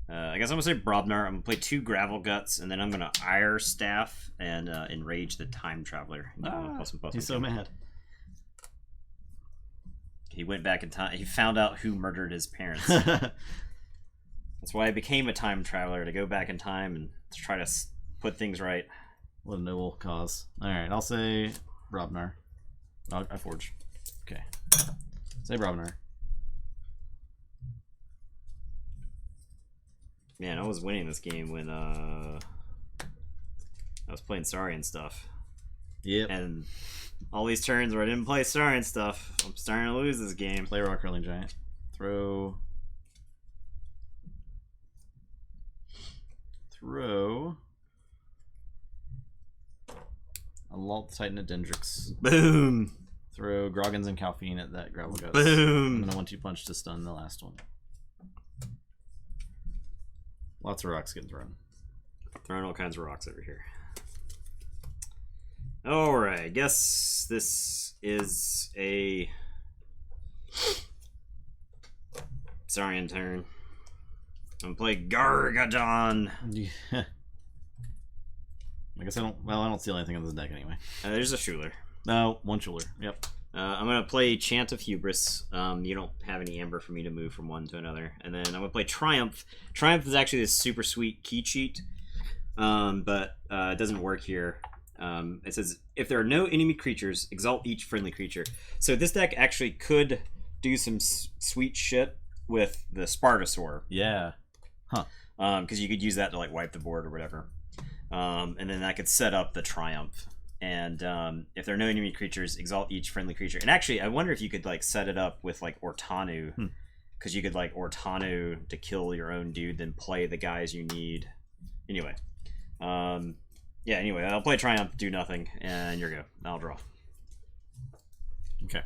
I guess I'm gonna say Brobnar. I'm gonna play 2 Gravel Guts, and then I'm gonna Ire Staff and Enrage the Time Traveler. He's so mad. He went back in time. He found out who murdered his parents. That's why I became a time traveler, to go back in time and to try to put things right. What a noble cause. Alright, I'll say Brobnar. I forge. Okay. Say Brobnar. Man, I was winning this game when I was playing Saurian stuff. Yep. And all these turns where I didn't play Saurian stuff, I'm starting to lose this game. Play Rock Hurling Giant. Throw. Alolt Titan at Dendrix. Boom! Throw Groggins and Calfine at that Gravel Guts. Boom! And then a 1-2 punch to stun the last one. Lots of rocks getting thrown. Throwing all kinds of rocks over here. Alright, I guess this is a Saurian turn. I'm gonna play Gargadon. Yeah. I guess I don't steal anything in this deck anyway. There's a Schuler. No, 1 Schuler. Yep. I'm gonna play Chant of Hubris. You don't have any amber for me to move from one to another. And then I'm gonna play Triumph. Triumph is actually this super sweet key cheat, but it doesn't work here. It says, if there are no enemy creatures, exalt each friendly creature. So this deck actually could do some sweet shit with the Spartosaur. Yeah. Huh. Because you could use that to like wipe the board or whatever. And then that could set up the Triumph. And if there are no enemy creatures, exalt each friendly creature. And actually, I wonder if you could like set it up with like Ortanu. Because you could like Ortanu to kill your own dude, then play the guys you need. Anyway. Yeah, anyway, I'll play Triumph, do nothing, and you're go. I'll draw. Okay.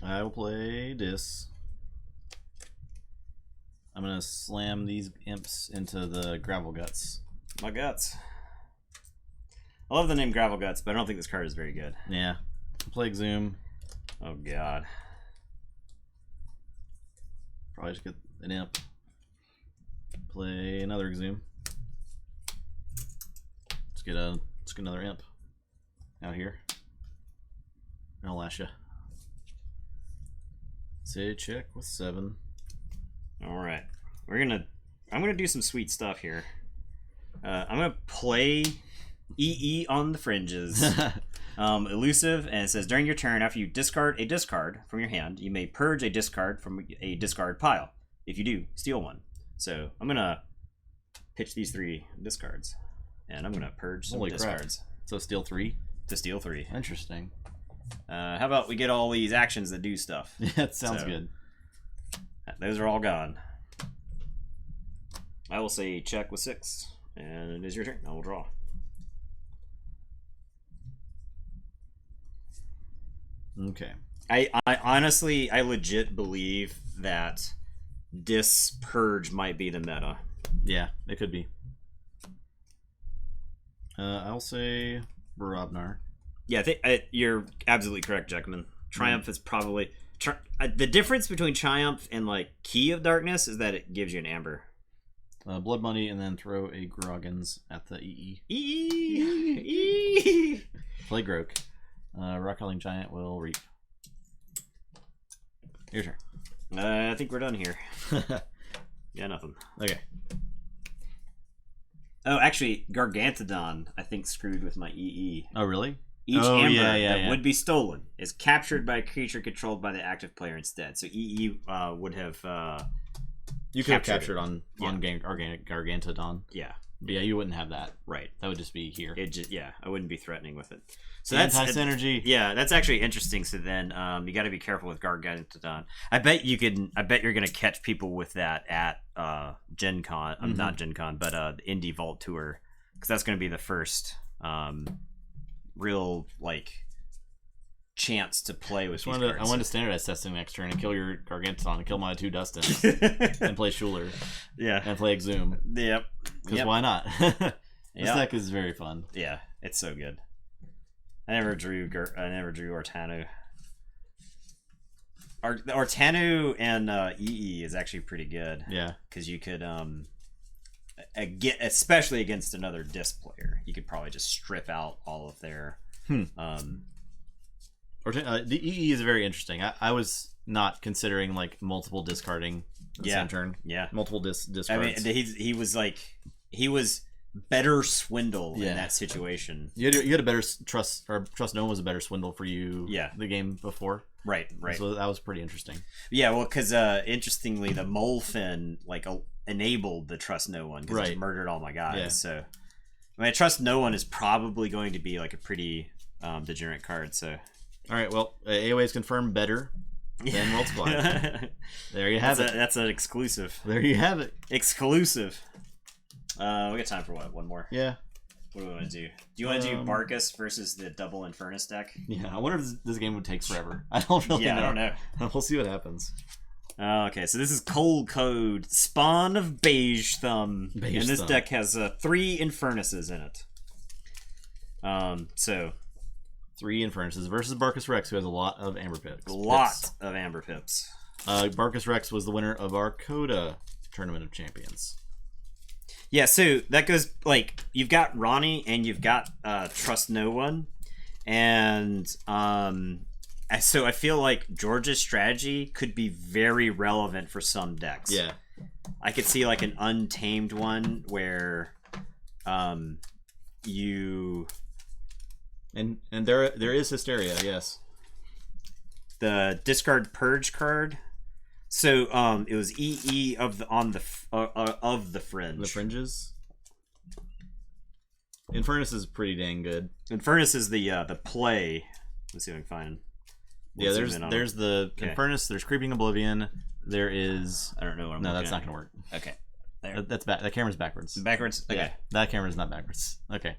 I will play this. I'm gonna slam these imps into the Gravel Guts. My guts. I love the name Gravel Guts, but I don't think this card is very good. Yeah. Play Exhume. Oh god. Probably just get an imp. Play another Exhume. Let's get another imp out here. I'll lash ya. Say check with 7. Alright. I'm gonna do some sweet stuff here. I'm gonna play EE on the fringes. Elusive, and it says during your turn, after you discard a discard from your hand, you may purge a discard from a discard pile. If you do, steal one. So I'm gonna pitch these 3 discards, and I'm gonna purge some discards. Crap. So steal 3 to steal 3. Interesting. How about we get all these actions that do stuff? Yeah, it sounds good. Those are all gone. I will say check with 6, and it is your turn. I will draw. Okay. I honestly, I legit believe that Dis Purge might be the meta. Yeah, it could be. I'll say Barabnar. Yeah, I think you're absolutely correct, Jackman. Triumph is probably the difference between Triumph and like Key of Darkness is that it gives you an amber. Blood Money, and then throw a Groggins at the Play Grok. Rock Howling Giant will reap. Your turn. I think we're done here. Yeah, nothing. Okay. Oh, actually, Gargantodon, I think, screwed with my EE. Oh, really? Each amber that would be stolen is captured by a creature controlled by the active player instead. So EE would have... you could have captured on Gargantodon. Yeah. But yeah, you wouldn't have that. Right. That would just be here. I wouldn't be threatening with it. So that's synergy. Yeah, that's actually interesting. So then you got to be careful with Gargantodon. I bet you're going to catch people with that at Gen Con. Not Gen Con, but the Indie Vault Tour. Because that's going to be the first real, like, chance to play with these cards. I wanted to standardize testing next turn and kill your Gargantodon and kill my 2 Dustins and play Schuler. Yeah. And play Exhume. Yep. Because why not? This deck is very fun. Yeah, it's so good. I never drew Ortanu. Ortanu and EE is actually pretty good. Yeah. Because you could especially against another disc player, you could probably just strip out all of their the EE is very interesting. I was not considering like multiple discarding the same turn. Yeah, multiple discards. I mean, he was better swindle in that situation. You had a better trust no one was a better swindle for you. Yeah, the game before. Right. So that was pretty interesting. Yeah, well, because interestingly, the Molefin enabled the trust no one because it murdered all my guys. Yeah. So I mean, trust no one is probably going to be like a pretty degenerate card. So. All right, well, AOA is confirmed better than World Supply. There you have it. That's an exclusive. There you have it. Exclusive. We got time for what? One more? Yeah. What do we want to do? Do you want to do Barkus versus the double Infernus deck? Yeah, I wonder if this game would take forever. I don't really know. I don't know. We'll see what happens. Okay, so this is Cold Code, Spawn of Beige Thumb. And this deck has 3 Infernuses in it. So... 3 Infernuses versus Barkus Rex, who has a lot of Amber Pips. Of Amber Pips. Barkus Rex was the winner of our Coda Tournament of Champions. Yeah, so that goes, like, you've got Ronnie and you've got Trust No One. And so I feel like George's strategy could be very relevant for some decks. Yeah. I could see, like, an Untamed one where you... And there is Hysteria, yes. The discard Purge card. So it was EE of the Fringe. The Fringes. Infernus is pretty dang good. Infernus is the play. Let's see if I can find. Yeah, there's the Infernus. There's Creeping Oblivion. There is. I don't know what I'm. No, that's not gonna work. Okay. There. That's that camera's backwards. Backwards. Okay. Yeah, that camera's not backwards. Okay.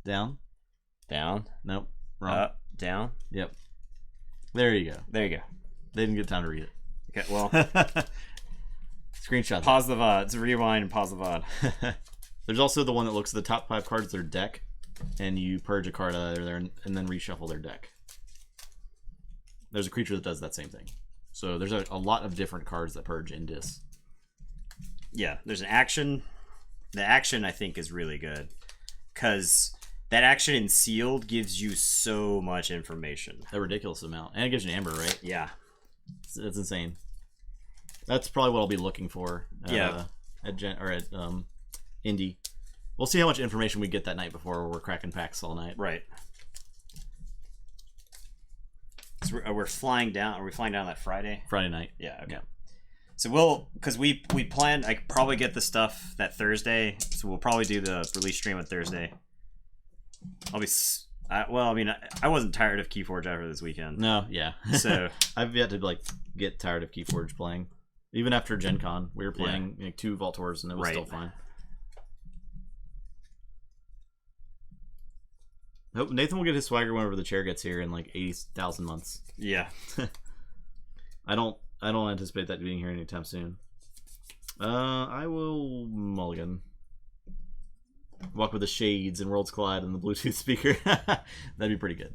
Down. Down. Nope. Wrong. Up. Down. Yep. There you go. There you go. They didn't get time to read it. Okay. Well. Screenshot. Pause the VOD. It's rewind and pause the VOD. There's also the one that looks at the top 5 cards of their deck, and you purge a card out of there and then reshuffle their deck. There's a creature that does that same thing. So there's a lot of different cards that purge in Dis. Yeah, there's an action. The action I think is really good because that action in sealed gives you so much information. A ridiculous amount, and it gives you an amber, right? Yeah, it's insane. That's probably what I'll be looking for. At Indy. We'll see how much information we get that night before we're cracking packs all night. Right. So we're flying down. Are we flying down that Friday? Friday night. Yeah. Okay. Yeah. So because we planned, I could probably get the stuff that Thursday. So we'll probably do the release stream on Thursday. I wasn't tired of Keyforge after this weekend. No, yeah. So I've yet to get tired of Keyforge playing. Even after Gen Con, we were playing 2 Vault Tours and it was still fine. Hope Nathan will get his swagger whenever the chair gets here in like 80,000 months. Yeah. I don't anticipate that being here anytime soon. I will mulligan. Walk with the Shades and Worlds Collide and the Bluetooth speaker. That'd be pretty good.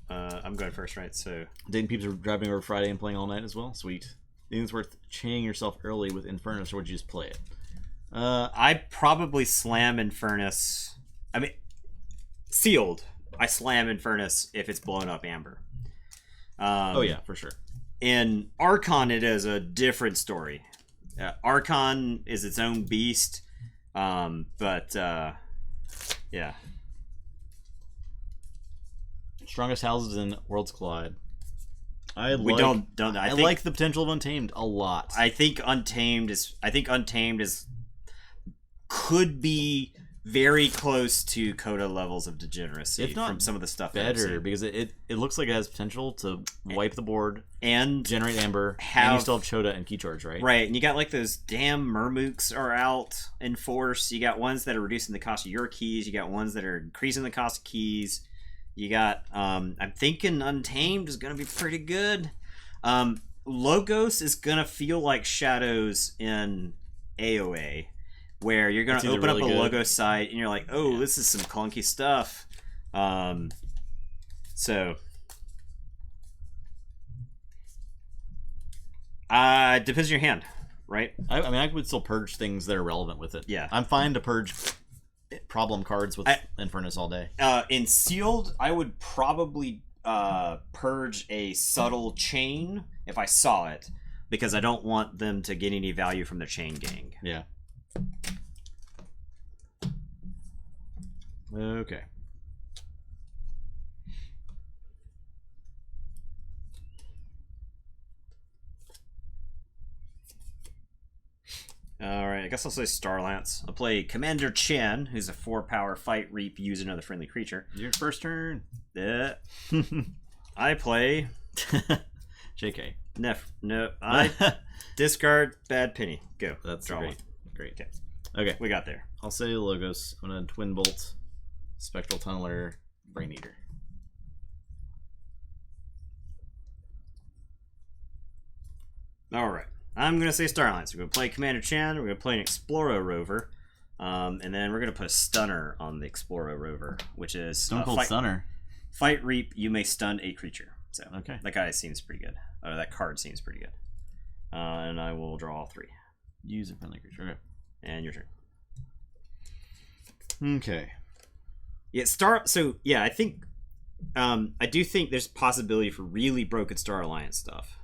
I'm going first, right? So Dayton peeps are driving over Friday and playing all night as well. Sweet. Do you think it's worth chaining yourself early with Infernus, or would you just play it? I probably slam Infernus. I mean, sealed. I slam Infernus if it's blown up amber. Oh yeah, for sure. In Archon, it is a different story. Archon is its own beast, but yeah. Strongest houses in Worlds Collide. I think, like the potential of Untamed a lot. I think Untamed is could be very close to Coda levels of degeneracy, if not from some of the stuff better, because it looks like it has potential to wipe the board and generate amber, and you still have Choda and Keyforge, right? Right, and you got like those damn Mermooks are out in force. You got ones that are reducing the cost of your keys. You got ones that are increasing the cost of keys. You got, I'm thinking Untamed is going to be pretty good. Logos is going to feel like Shadows in AOA, where you're going to open up a Logos site and you're like, oh, this is some clunky stuff. So, depends on your hand, right? I mean, I would still purge things that are relevant with it. Yeah. I'm fine to purge problem cards with Infernus all day. In sealed, I would probably purge a subtle chain if I saw it, because I don't want them to get any value from the chain gang. Yeah. Okay. Alright, I guess I'll say Starlance. I'll play Commander Chen, who's a 4-power fight reap, use another friendly creature. Your first turn. I play JK. I discard Bad Penny. Go. That's Draw great. one. Great. Okay. We got there. I'll say Logos. I'm gonna Twin Bolt, Spectral Tunneler, Brain Eater. Alright. I'm going to say Starlines. We're going to play Commander Chan. We're going to play an Exploro Rover. And then we're going to put a Stunner on the Exploro Rover, which is... Stone Cold Stunner. Fight Reap, you may stun a creature. So okay. That guy seems pretty good. That card seems pretty good. And I will draw 3. Use a friendly creature. Okay. And your turn. Okay. Yeah, I think... I do think there's possibility for really broken Star Alliance stuff.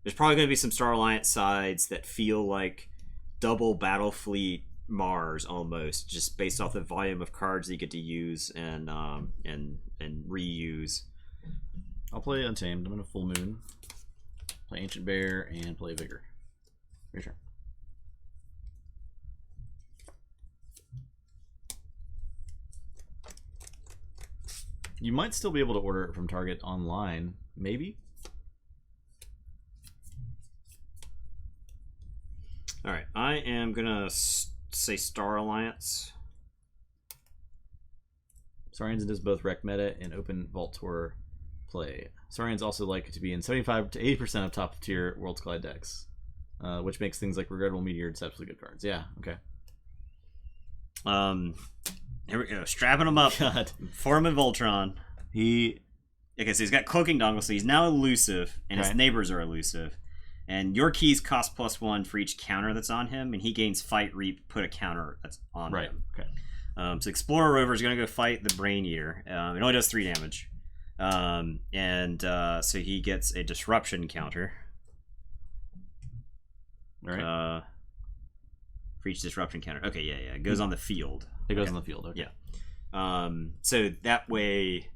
There's probably going to be some Star Alliance sides that feel like double Battlefleet Mars almost, just based off the volume of cards that you get to use and reuse. I'll play Untamed. I'm going to Full Moon, play Ancient Bear, and play Vigor. Your turn. You might still be able to order it from Target online, maybe. All right, I am gonna say Star Alliance. Saurians does both rec meta and open Vault Tour play. Saurians also like to be in 75 to 80% of top tier Worlds Collide decks, which makes things like Regrettable Meteor exceptionally good cards. Yeah, okay. Here we go, strapping him up. God. Foreman Voltron. Okay, so he's got Cloaking Dongle, so he's now elusive, and his neighbors are elusive. And your keys cost +1 for each counter that's on him, and he gains Fight Reap, put a counter that's on him. Okay. So Explorer Rover is going to go fight the Brain Eater. It only does 3 damage. So he gets a Disruption counter. Alright. For each Disruption counter. Okay, yeah. It goes on the field. It goes on the field, okay. Yeah. So that way,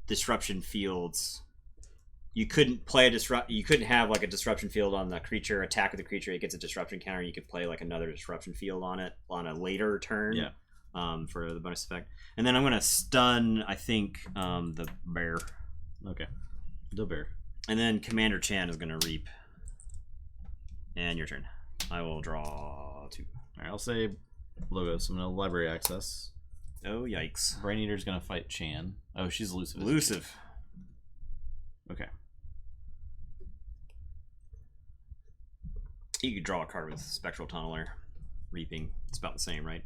Disruption fields... You couldn't play you couldn't have like a disruption field on the creature, attack with the creature, it gets a disruption counter. You could play like another disruption field on it on a later turn. Yeah. For the bonus effect. And then I'm gonna stun, I think, the bear. Okay. The bear. And then Commander Chan is gonna reap. And your turn. I will draw 2. Alright, I'll say logo, so I'm gonna library access. Oh, yikes. Brain Eater's gonna fight Chan. Oh, she's elusive. Elusive. Okay. You could draw a card with Spectral Tunneler. Reaping. It's about the same, right?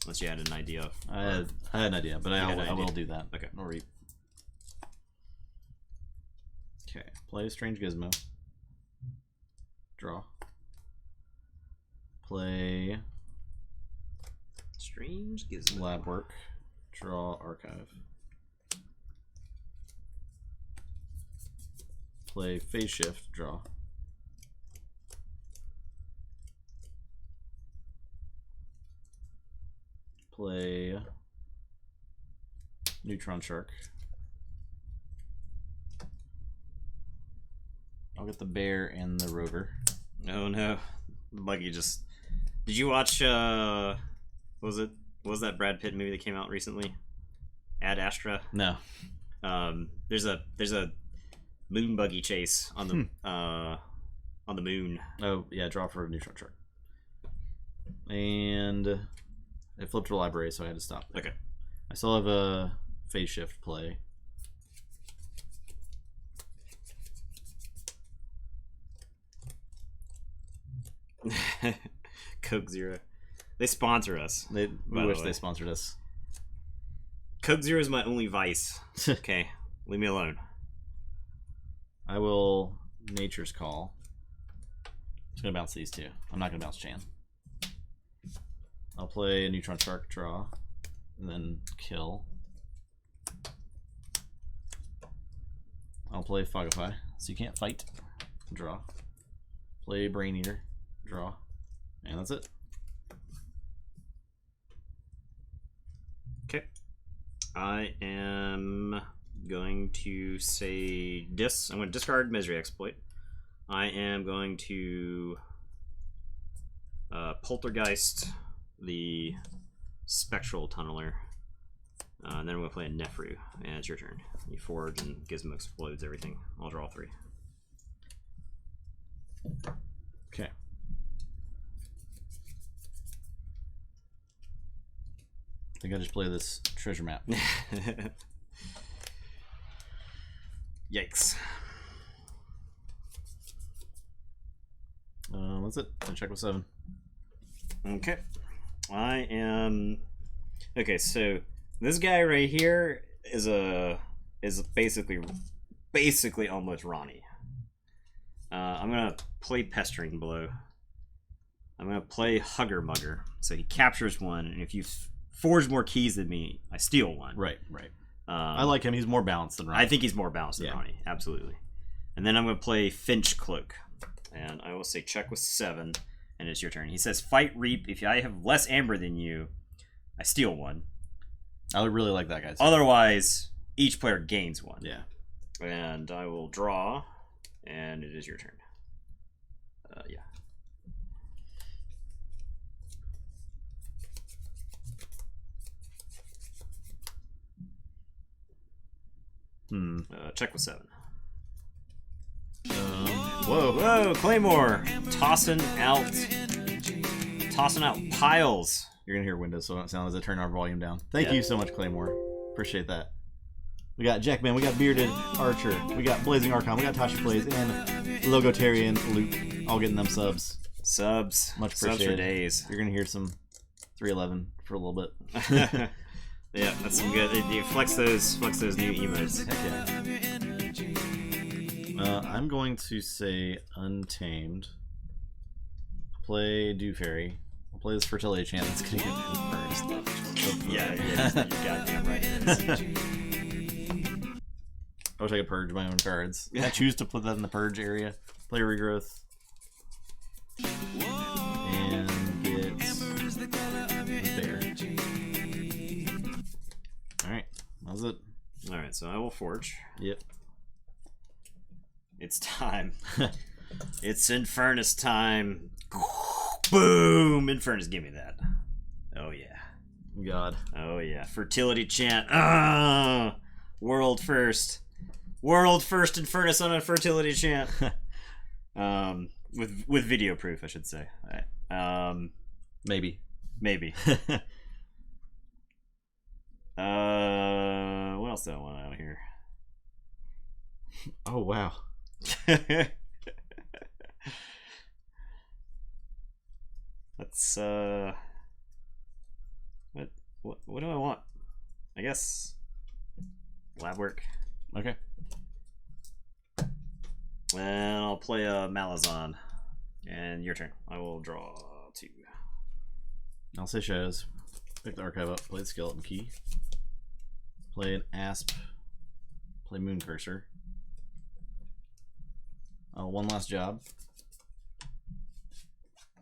Unless you had an idea. I had an idea, but I will do that. Okay. No reap. Okay. Play Strange Gizmo. Draw. Play Strange Gizmo. Lab Work. Draw Archive. Play Phase Shift. Draw. Play Neutron Shark. I'll get the bear and the rover. Oh no. Buggy just... Did you watch, what was that Brad Pitt movie that came out recently? Ad Astra? No. There's a moon buggy chase on the moon. Oh, yeah, draw for a Neutron Shark. And it flipped to a library, so I had to stop there. Okay. I still have a Phase Shift play. Coke Zero. They sponsor us. We wish they sponsored us. Coke Zero is my only vice. Okay, leave me alone. I will Nature's Call. Just gonna bounce these two. I'm not gonna bounce Chan. I'll play a Neutron Shark, draw, and then kill. I'll play Fogify, so you can't fight. Draw. Play Brain Eater, draw, and that's it. Okay. I am going to say I'm going to discard Misery Exploit. I am going to Poltergeist the Spectral Tunneler. And then I'm going to play a Nefru, and it's your turn. You forge and Gizmo explodes everything. I'll draw 3. Okay. I think I just play this treasure map. Yikes. That's it. I check with 7. Okay. I am... Okay, so this guy right here is basically almost Ronnie. I'm gonna play Pestering Blow. I'm gonna play Hugger Mugger. So he captures 1, and if you forge more keys than me, I steal 1. Right. I like him. He's more balanced than Ronnie. I think he's more balanced than Ronnie. Absolutely. And then I'm gonna play Finch Cloak, and I will say check with 7, and it's your turn. He says fight Reap. If I have less amber than you, I steal 1. I would really like that guy too. Otherwise, each player gains 1. Yeah. And I will draw, and it is your turn. Yeah. Check with 7. Whoa, Claymore! Tossing out piles. You're gonna hear windows, so it sound as I turn our volume down. Thank you so much, Claymore. Appreciate that. We got Jackman, we got Bearded Archer, we got Blazing Archon, we got Tasha Plays, and Logotarian Luke, all getting them subs. Much appreciated. Subs for days. You're gonna hear some 311 for a little bit. Yeah, that's some good. You flex those new emotes. Heck yeah. I'm going to say Untamed. Play Dew Fairy. I'll play this Fertility Chant that's gonna get first. Yeah, you're goddamn right. I wish I could purge my own cards. I choose to put that in the purge area. Play Regrowth. And get there. Alright, that was it. Alright, so I will forge. Yep. It's time. It's Infernus time. Boom! Infernus, give me that. Oh yeah. God. Oh yeah. Fertility chant. Ah! World first. World first Infernus on a fertility chant. With video proof, I should say. All right. Maybe. Maybe. What else do I want out of here? Oh wow. Let's what do I want? I guess lab work. Okay. And I'll play a Malazan. And your turn. I will draw 2. I'll say Shadows. Pick the archive up, play the skeleton key. Play an Asp. Play Moon Cursor. One last job.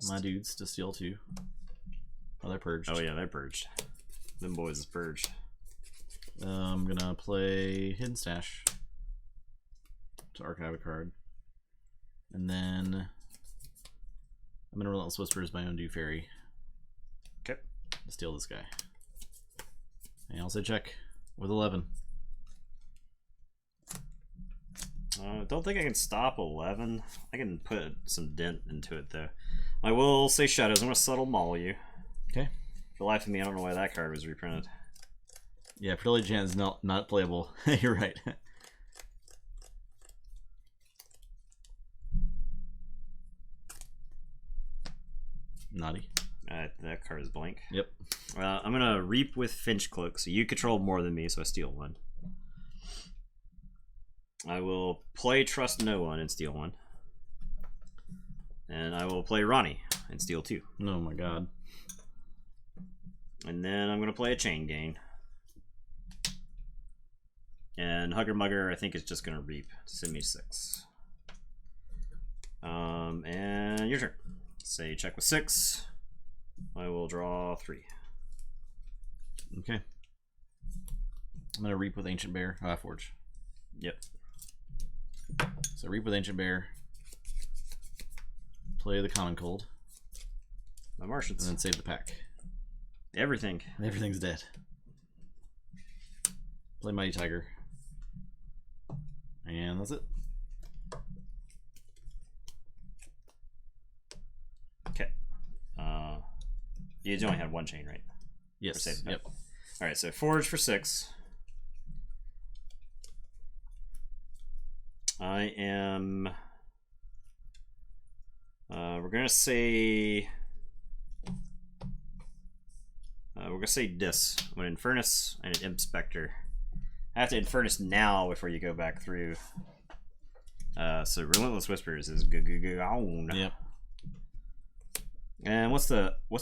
My dudes to steal 2. Oh, they're purged. Oh yeah, they're purged. Them boys is purged. I'm gonna play Hidden Stash to archive a card. And then I'm gonna Relentless Whisper as my own Do Fairy. Okay. To steal this guy. And I'll say check with 11. Don't think I can stop 11. I can put some dent into it though. I will say Shadows. I'm gonna subtle maul you. Okay. For the life of me, I don't know why that card was reprinted. Yeah, Fertility Chant is not playable. You're right. Naughty. That card is blank. Yep. I'm gonna Reap with Finch Cloak, so you control more than me, so I steal 1. I will play Trust No One and steal 1. And I will play Ronnie and steal 2. Oh my god. And then I'm gonna play a Chain Gang. And Hugger Mugger, I think, is just gonna Reap to send me 6. And your turn. Say check with 6. I will draw 3. Okay. I'm gonna Reap with Ancient Bear. Forge. Yep. So Reap with Ancient Bear. Play the Common Cold. My Martians. And then save the pack. Everything. Everything's dead. Play Mighty Tiger. And that's it. Okay. You only had 1 chain, right? Yes. Yep. Alright, so Forge for 6. I am... we're gonna say... we're gonna say this. I'm gonna Infernus and an Imp Spectre. I have to Infernus now before you go back through. So Relentless Whispers is gone. Yep. And what's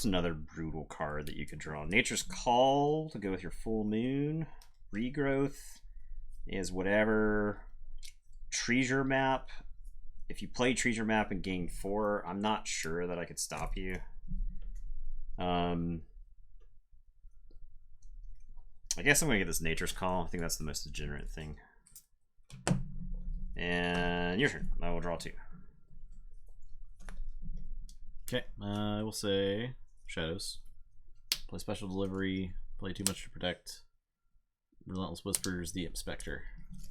another brutal card that you could draw? Nature's Call to go with your full moon. Regrowth is whatever. Treasure Map. If you play Treasure Map and gain 4, I'm not sure that I could stop you. I guess I'm gonna get this Nature's Call. I think that's the most degenerate thing. And your turn. I will draw 2. Okay, I will say Shadows. Play Special Delivery. Play Too Much to Protect. Relentless Whispers, the Imp Spectre.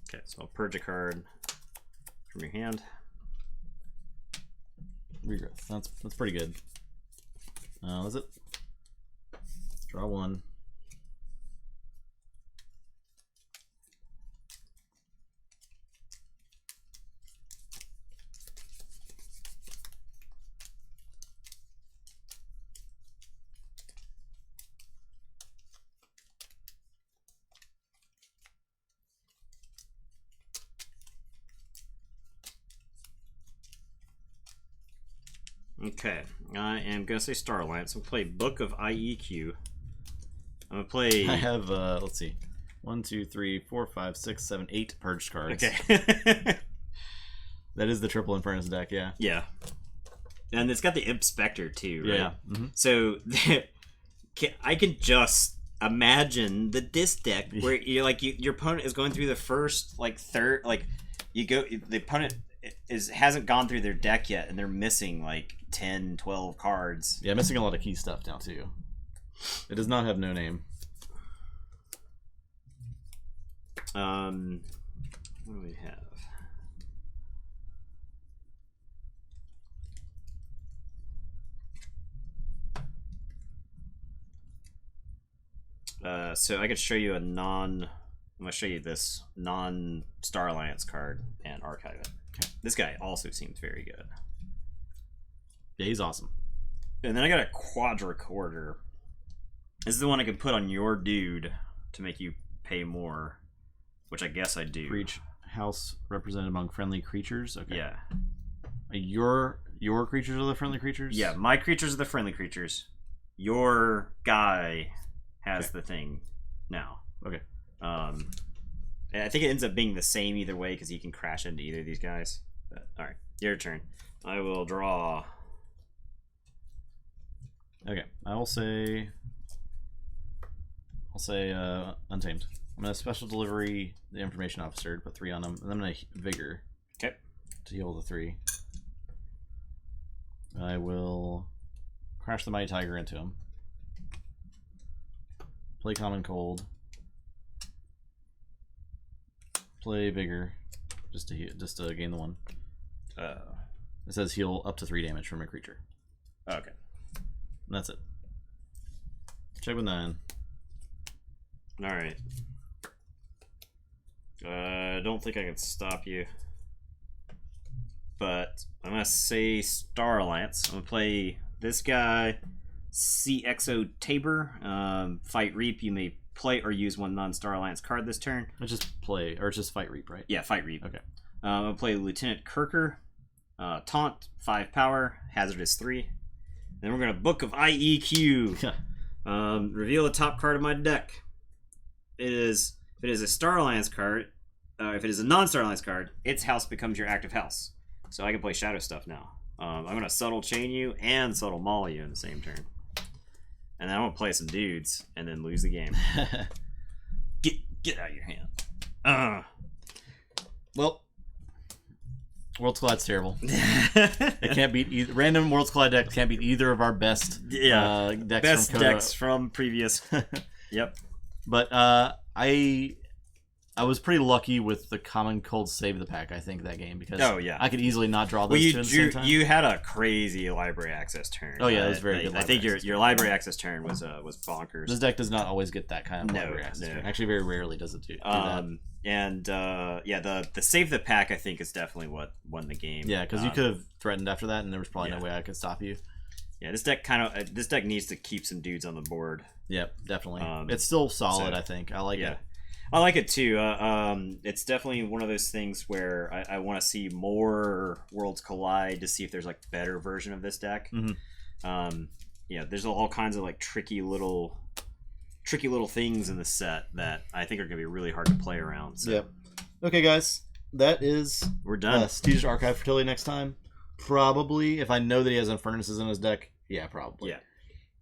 Okay, so I'll purge a card from your hand. Regrowth. That's pretty good. That's it. Draw 1. Okay, I am gonna say Star Alliance. I'm gonna play Book of IEQ. I'm gonna play. I have let's see, 1, 2, 3, 4, 5, 6, 7, 8 purged cards. Okay. That is the triple Infernus deck, yeah. Yeah, and it's got the Imp Spectre too, right? Yeah. Mm-hmm. So I can just imagine the disc deck where you're like your opponent is going through the first third, the opponent hasn't gone through their deck yet and they're missing 10, 12 cards. Yeah, missing a lot of key stuff now too. It does not have no name. What do we have? So I could show you I'm going to show you this non-Star Alliance card and archive it. Okay. This guy also seems very good. Yeah, he's awesome. And then I got a quadricorder. This is the one I can put on your dude to make you pay more, which I guess I do. For each house represented among friendly creatures. Okay. Yeah. Your creatures are the friendly creatures? Yeah, my creatures are the friendly creatures. Your guy has the thing now. Okay. And I think it ends up being the same either way because you can crash into either of these guys. But, all right, your turn. I will draw. Okay, I'll say Untamed. I'm gonna special delivery the information officer, put 3 on him, and then I'm gonna vigor. Okay. To heal the 3. I will crash the Mighty Tiger into him. Play Common Cold. Play Vigor, just to gain the 1. It says heal up to 3 damage from a creature. Okay. And that's it. Check with 9. All right. I don't think I can stop you, but I'm gonna say Star Alliance. I'm gonna play this guy, CXO Tabor. Fight Reap. You may play or use 1 non-Star Alliance card this turn. Let's just play, or it's just Fight Reap, right? Yeah, Fight Reap. Okay. I'm gonna play Lieutenant Kirker. Taunt, 5 power, hazardous 3. Then we're gonna Book of IEQ. Reveal the top card of my deck. If it is a Star Alliance card, if it is a non-Star Alliance card, its house becomes your active house. So I can play Shadow Stuff now. I'm gonna Subtle Chain you and Subtle Maul you in the same turn. And then I'm gonna play some dudes and then lose the game. Get out of your hand. Well, Worlds Collide's terrible. It can't beat either. Random Worlds Collide deck can't beat either of our best decks best from Coda. decks from previous. Yep. But I was pretty lucky with the Common Cold Save the Pack, I think, that game, because I could easily not draw those two at the same time. You had a crazy library access turn. Oh yeah, it was very good. I think your library access turn was bonkers. This deck does not always get that kind of library access turn. Actually, very rarely does it do that. And the Save the Pack, I think, is definitely what won the game. Yeah, because you could have threatened after that, and there was probably no way I could stop you. Yeah, this deck needs to keep some dudes on the board. Yep, definitely. It's still solid, I think. I like it. I like it too. It's definitely one of those things where I want to see more Worlds Collide to see if there's like a better version of this deck. There's all kinds of like tricky little things in the set that I think are going to be really hard to play around. So. Yep. Okay, guys, we're done. Steve's Archive Fertility next time. Probably, if I know that he has Infernus in his deck, yeah, probably. Yeah.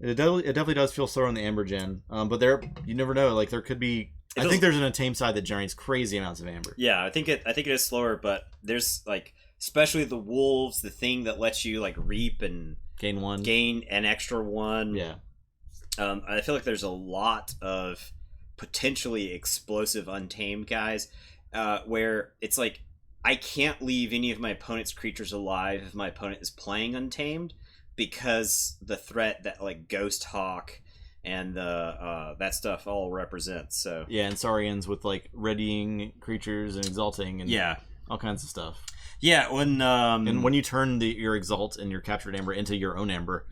It definitely does feel slower on the Amber Gen, but you never know. Like there could be. I think there's an Untamed side that generates crazy amounts of Amber. Yeah, I think it is slower, but there's like, especially the Wolves, the thing that lets you like reap and gain an extra 1. Yeah. I feel like there's a lot of potentially explosive Untamed guys, where it's like I can't leave any of my opponent's creatures alive if my opponent is playing Untamed, because the threat that like Ghost Hawk and that stuff all represents. So yeah, and Saurians with like readying creatures and exalting and all kinds of stuff. Yeah, and when you turn your exalt and your captured Amber into your own Amber,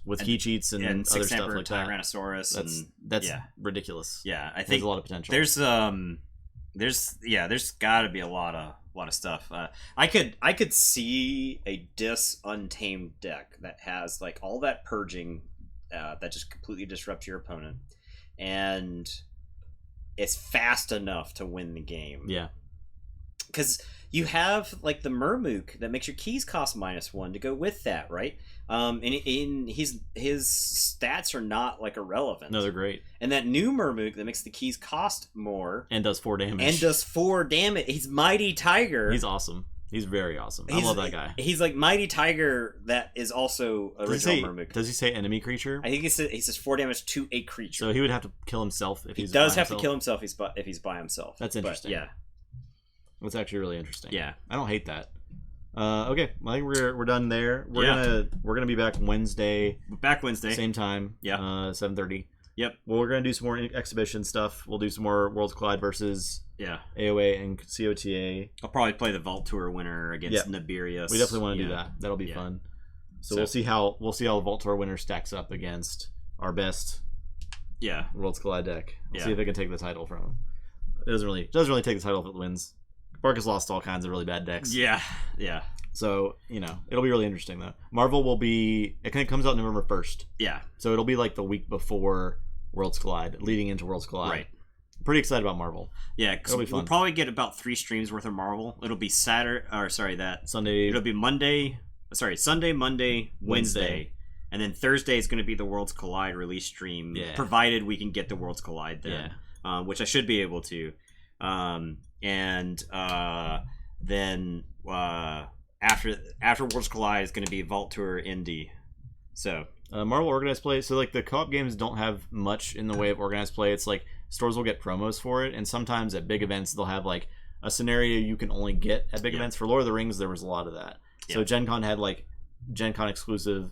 with key cheats and other stuff like that, Tyrannosaurus, that's ridiculous. Yeah, I think there's a lot of potential. There's got to be a lot of stuff. I could see a Untamed deck that has like all that purging. That just completely disrupts your opponent, and it's fast enough to win the game. Yeah, because you have like the Murmook that makes your keys cost -1 to go with that, right? And his stats are not like irrelevant. No, they're great. And that new Murmook that makes the keys cost more and does 4 damage. He's Mighty Tiger. He's awesome. He's very awesome. I love that guy. He's like Mighty Tiger that is also original Murmook. Does he say enemy creature? I think he says 4 damage to a creature. So he would have to kill himself if he does have to kill himself if he's by himself. That's interesting. But, yeah, that's actually really interesting. Yeah, I don't hate that. Okay, I think we're done there. We're gonna be back Wednesday. Back Wednesday, same time. Yeah, 7:30. Yep. Well, we're gonna do some more exhibition stuff. We'll do some more Worlds Collide versus Yeah. AOA and COTA. I'll probably play the Vault Tour winner against Nibirius. We definitely want to do that. That'll be fun. So we'll see how the Vault Tour winner stacks up against our best Worlds Collide deck. We'll see if it can take the title from him. It doesn't really take the title if it wins. Bark has lost all kinds of really bad decks. Yeah. So, it'll be really interesting though. Marvel will be it comes out November 1st. Yeah. So it'll be like the week before Worlds Collide, leading into Worlds Collide. Right. Pretty excited about Marvel. Yeah, because we'll probably get about 3 streams worth of Marvel. It'll be Sunday. It'll be Sunday, Monday, Wednesday. And then Thursday is going to be the Worlds Collide release stream, provided we can get the Worlds Collide then, which I should be able to. Then after Worlds Collide is going to be Vault Tour Indie. So Marvel organized play. So like the co-op games don't have much in the way of organized play. It's like stores will get promos for it, and sometimes at big events they'll have like a scenario you can only get at big events. For Lord of the Rings, there was a lot of that. So Gen Con had like Gen Con exclusive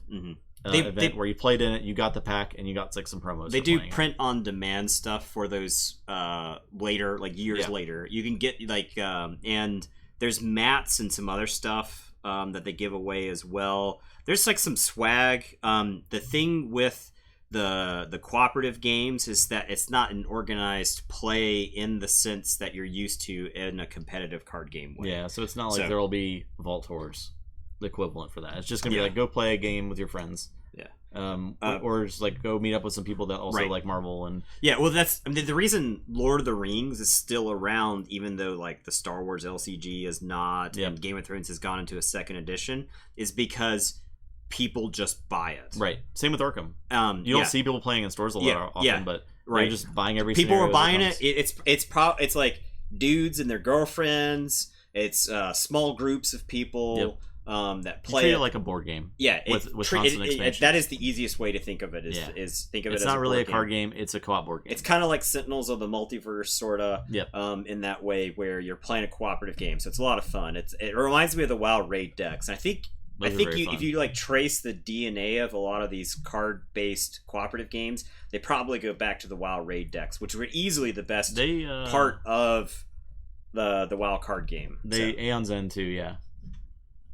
event where you played in it, you got the pack, and you got like some promos. They do print on demand stuff for those later, like years later. You can get like and there's mats and some other stuff that they give away as well. There's like some swag. The thing with the cooperative games is that it's not an organized play in the sense that you're used to in a competitive card game way. Yeah, so it's not like there'll be Vault Tours, the equivalent for that. It's just gonna be like go play a game with your friends. Or just like go meet up with some people that also like Marvel and well, that's the reason Lord of the Rings is still around, even though like the Star Wars LCG is not, and Game of Thrones has gone into a second edition, is because people just buy it. Right. Same with Arkham. You don't see people playing in stores a lot often, but they're just buying every. People are buying it. It's like dudes and their girlfriends. It's small groups of people. That play treat it like a board game. Yeah, with constant expansion. That is the easiest way to think of it. Is think of it. It's as not a really a board card game. It's a co-op board game. It's kind of like Sentinels of the Multiverse, sorta. Yep. In that way, where you're playing a cooperative game, so it's a lot of fun. It reminds me of the WoW raid decks, and I think if you like trace the DNA of a lot of these card-based cooperative games, they probably go back to the WoW raid decks, which were easily the best part of the WoW card game. Aeon's End too, yeah.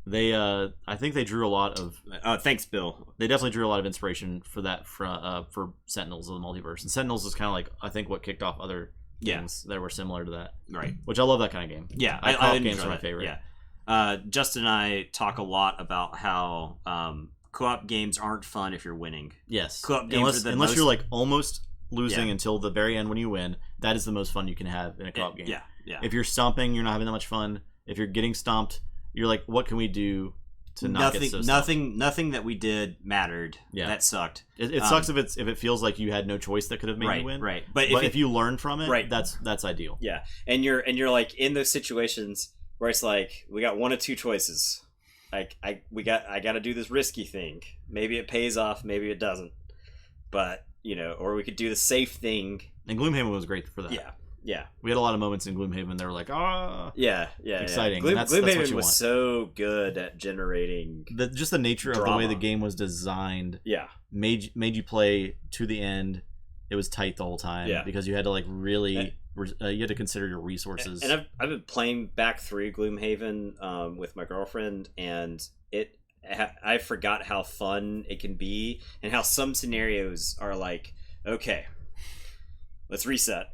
I think they drew a lot of. Thanks, Bill. They definitely drew a lot of inspiration for that for Sentinels of the Multiverse, and Sentinels is kind of like I think what kicked off other games that were similar to that. Right. Which I love that kind of game. Yeah, co-op games are my favorite. Yeah. Justin and I talk a lot about how co-op games aren't fun if you're winning. Yes. Co-op games unless you're like almost losing until the very end when you win. That is the most fun you can have in a co-op game. Yeah. If you're stomping, you're not having that much fun. If you're getting stomped, you're like, what can we do to not get so stomped? Nothing that we did mattered. Yeah. That sucked. It sucks if it feels like you had no choice that could have made you win. Right. But if you learn from it, that's ideal. Yeah. And you're like in those situations where it's like we got one of two choices. Like I got to do this risky thing. Maybe it pays off, maybe it doesn't. But, or we could do the safe thing. And Gloomhaven was great for that. Yeah. We had a lot of moments in Gloomhaven that were like, yeah, exciting. Yeah. Gloomhaven was so good at generating just the nature drama. Of the way the game was designed. Yeah. Made you play to the end. It was tight the whole time because you had to like really you had to consider your resources. And I've been playing back through Gloomhaven with my girlfriend, and I forgot how fun it can be, and how some scenarios are like, okay, let's reset.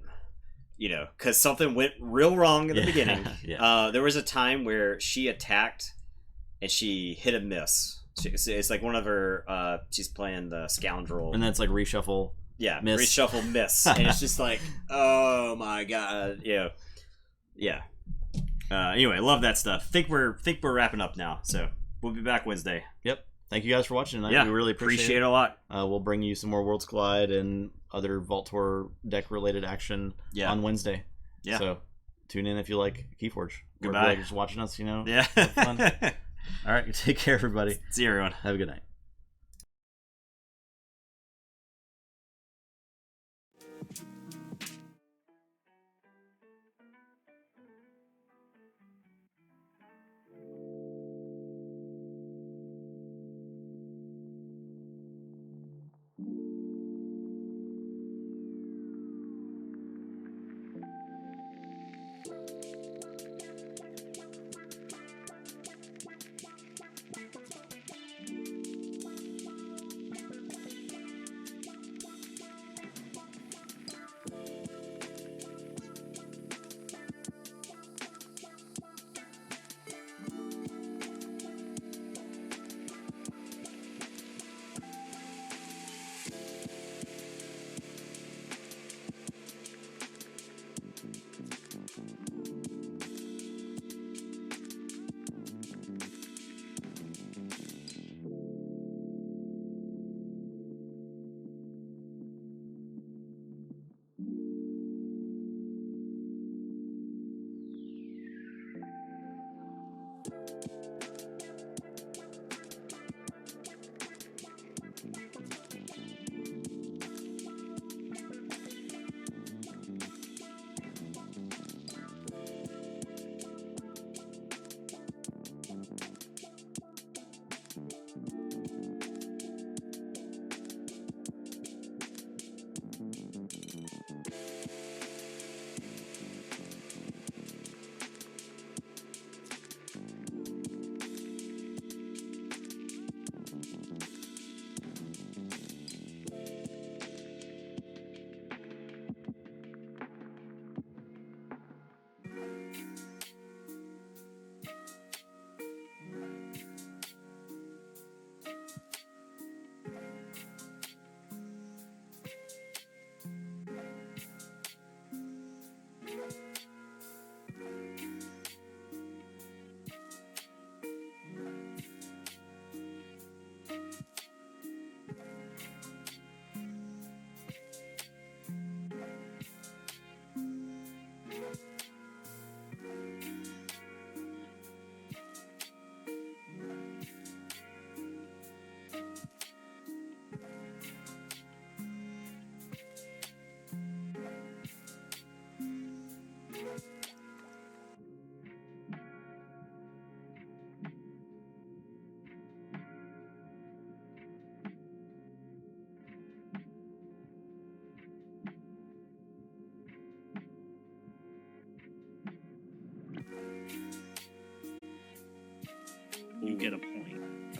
Because something went real wrong in the beginning. There was a time where she attacked and she hit a miss. It's like one of her. She's playing the scoundrel, and that's like reshuffle. Yeah, miss. Reshuffle miss, and it's just like, oh my god, yeah. Anyway, love that stuff. Think we're wrapping up now, so we'll be back Wednesday. Yep. Thank you guys for watching tonight. We really appreciate it a lot. We'll bring you some more Worlds Collide and other Vault Tour deck related action on Wednesday. Yeah. So tune in if you like Keyforge. Goodbye. Or if you like just watching us, Yeah. Have fun. All right. Take care, everybody. See you, everyone. Have a good night.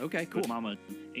Okay, cool. Mama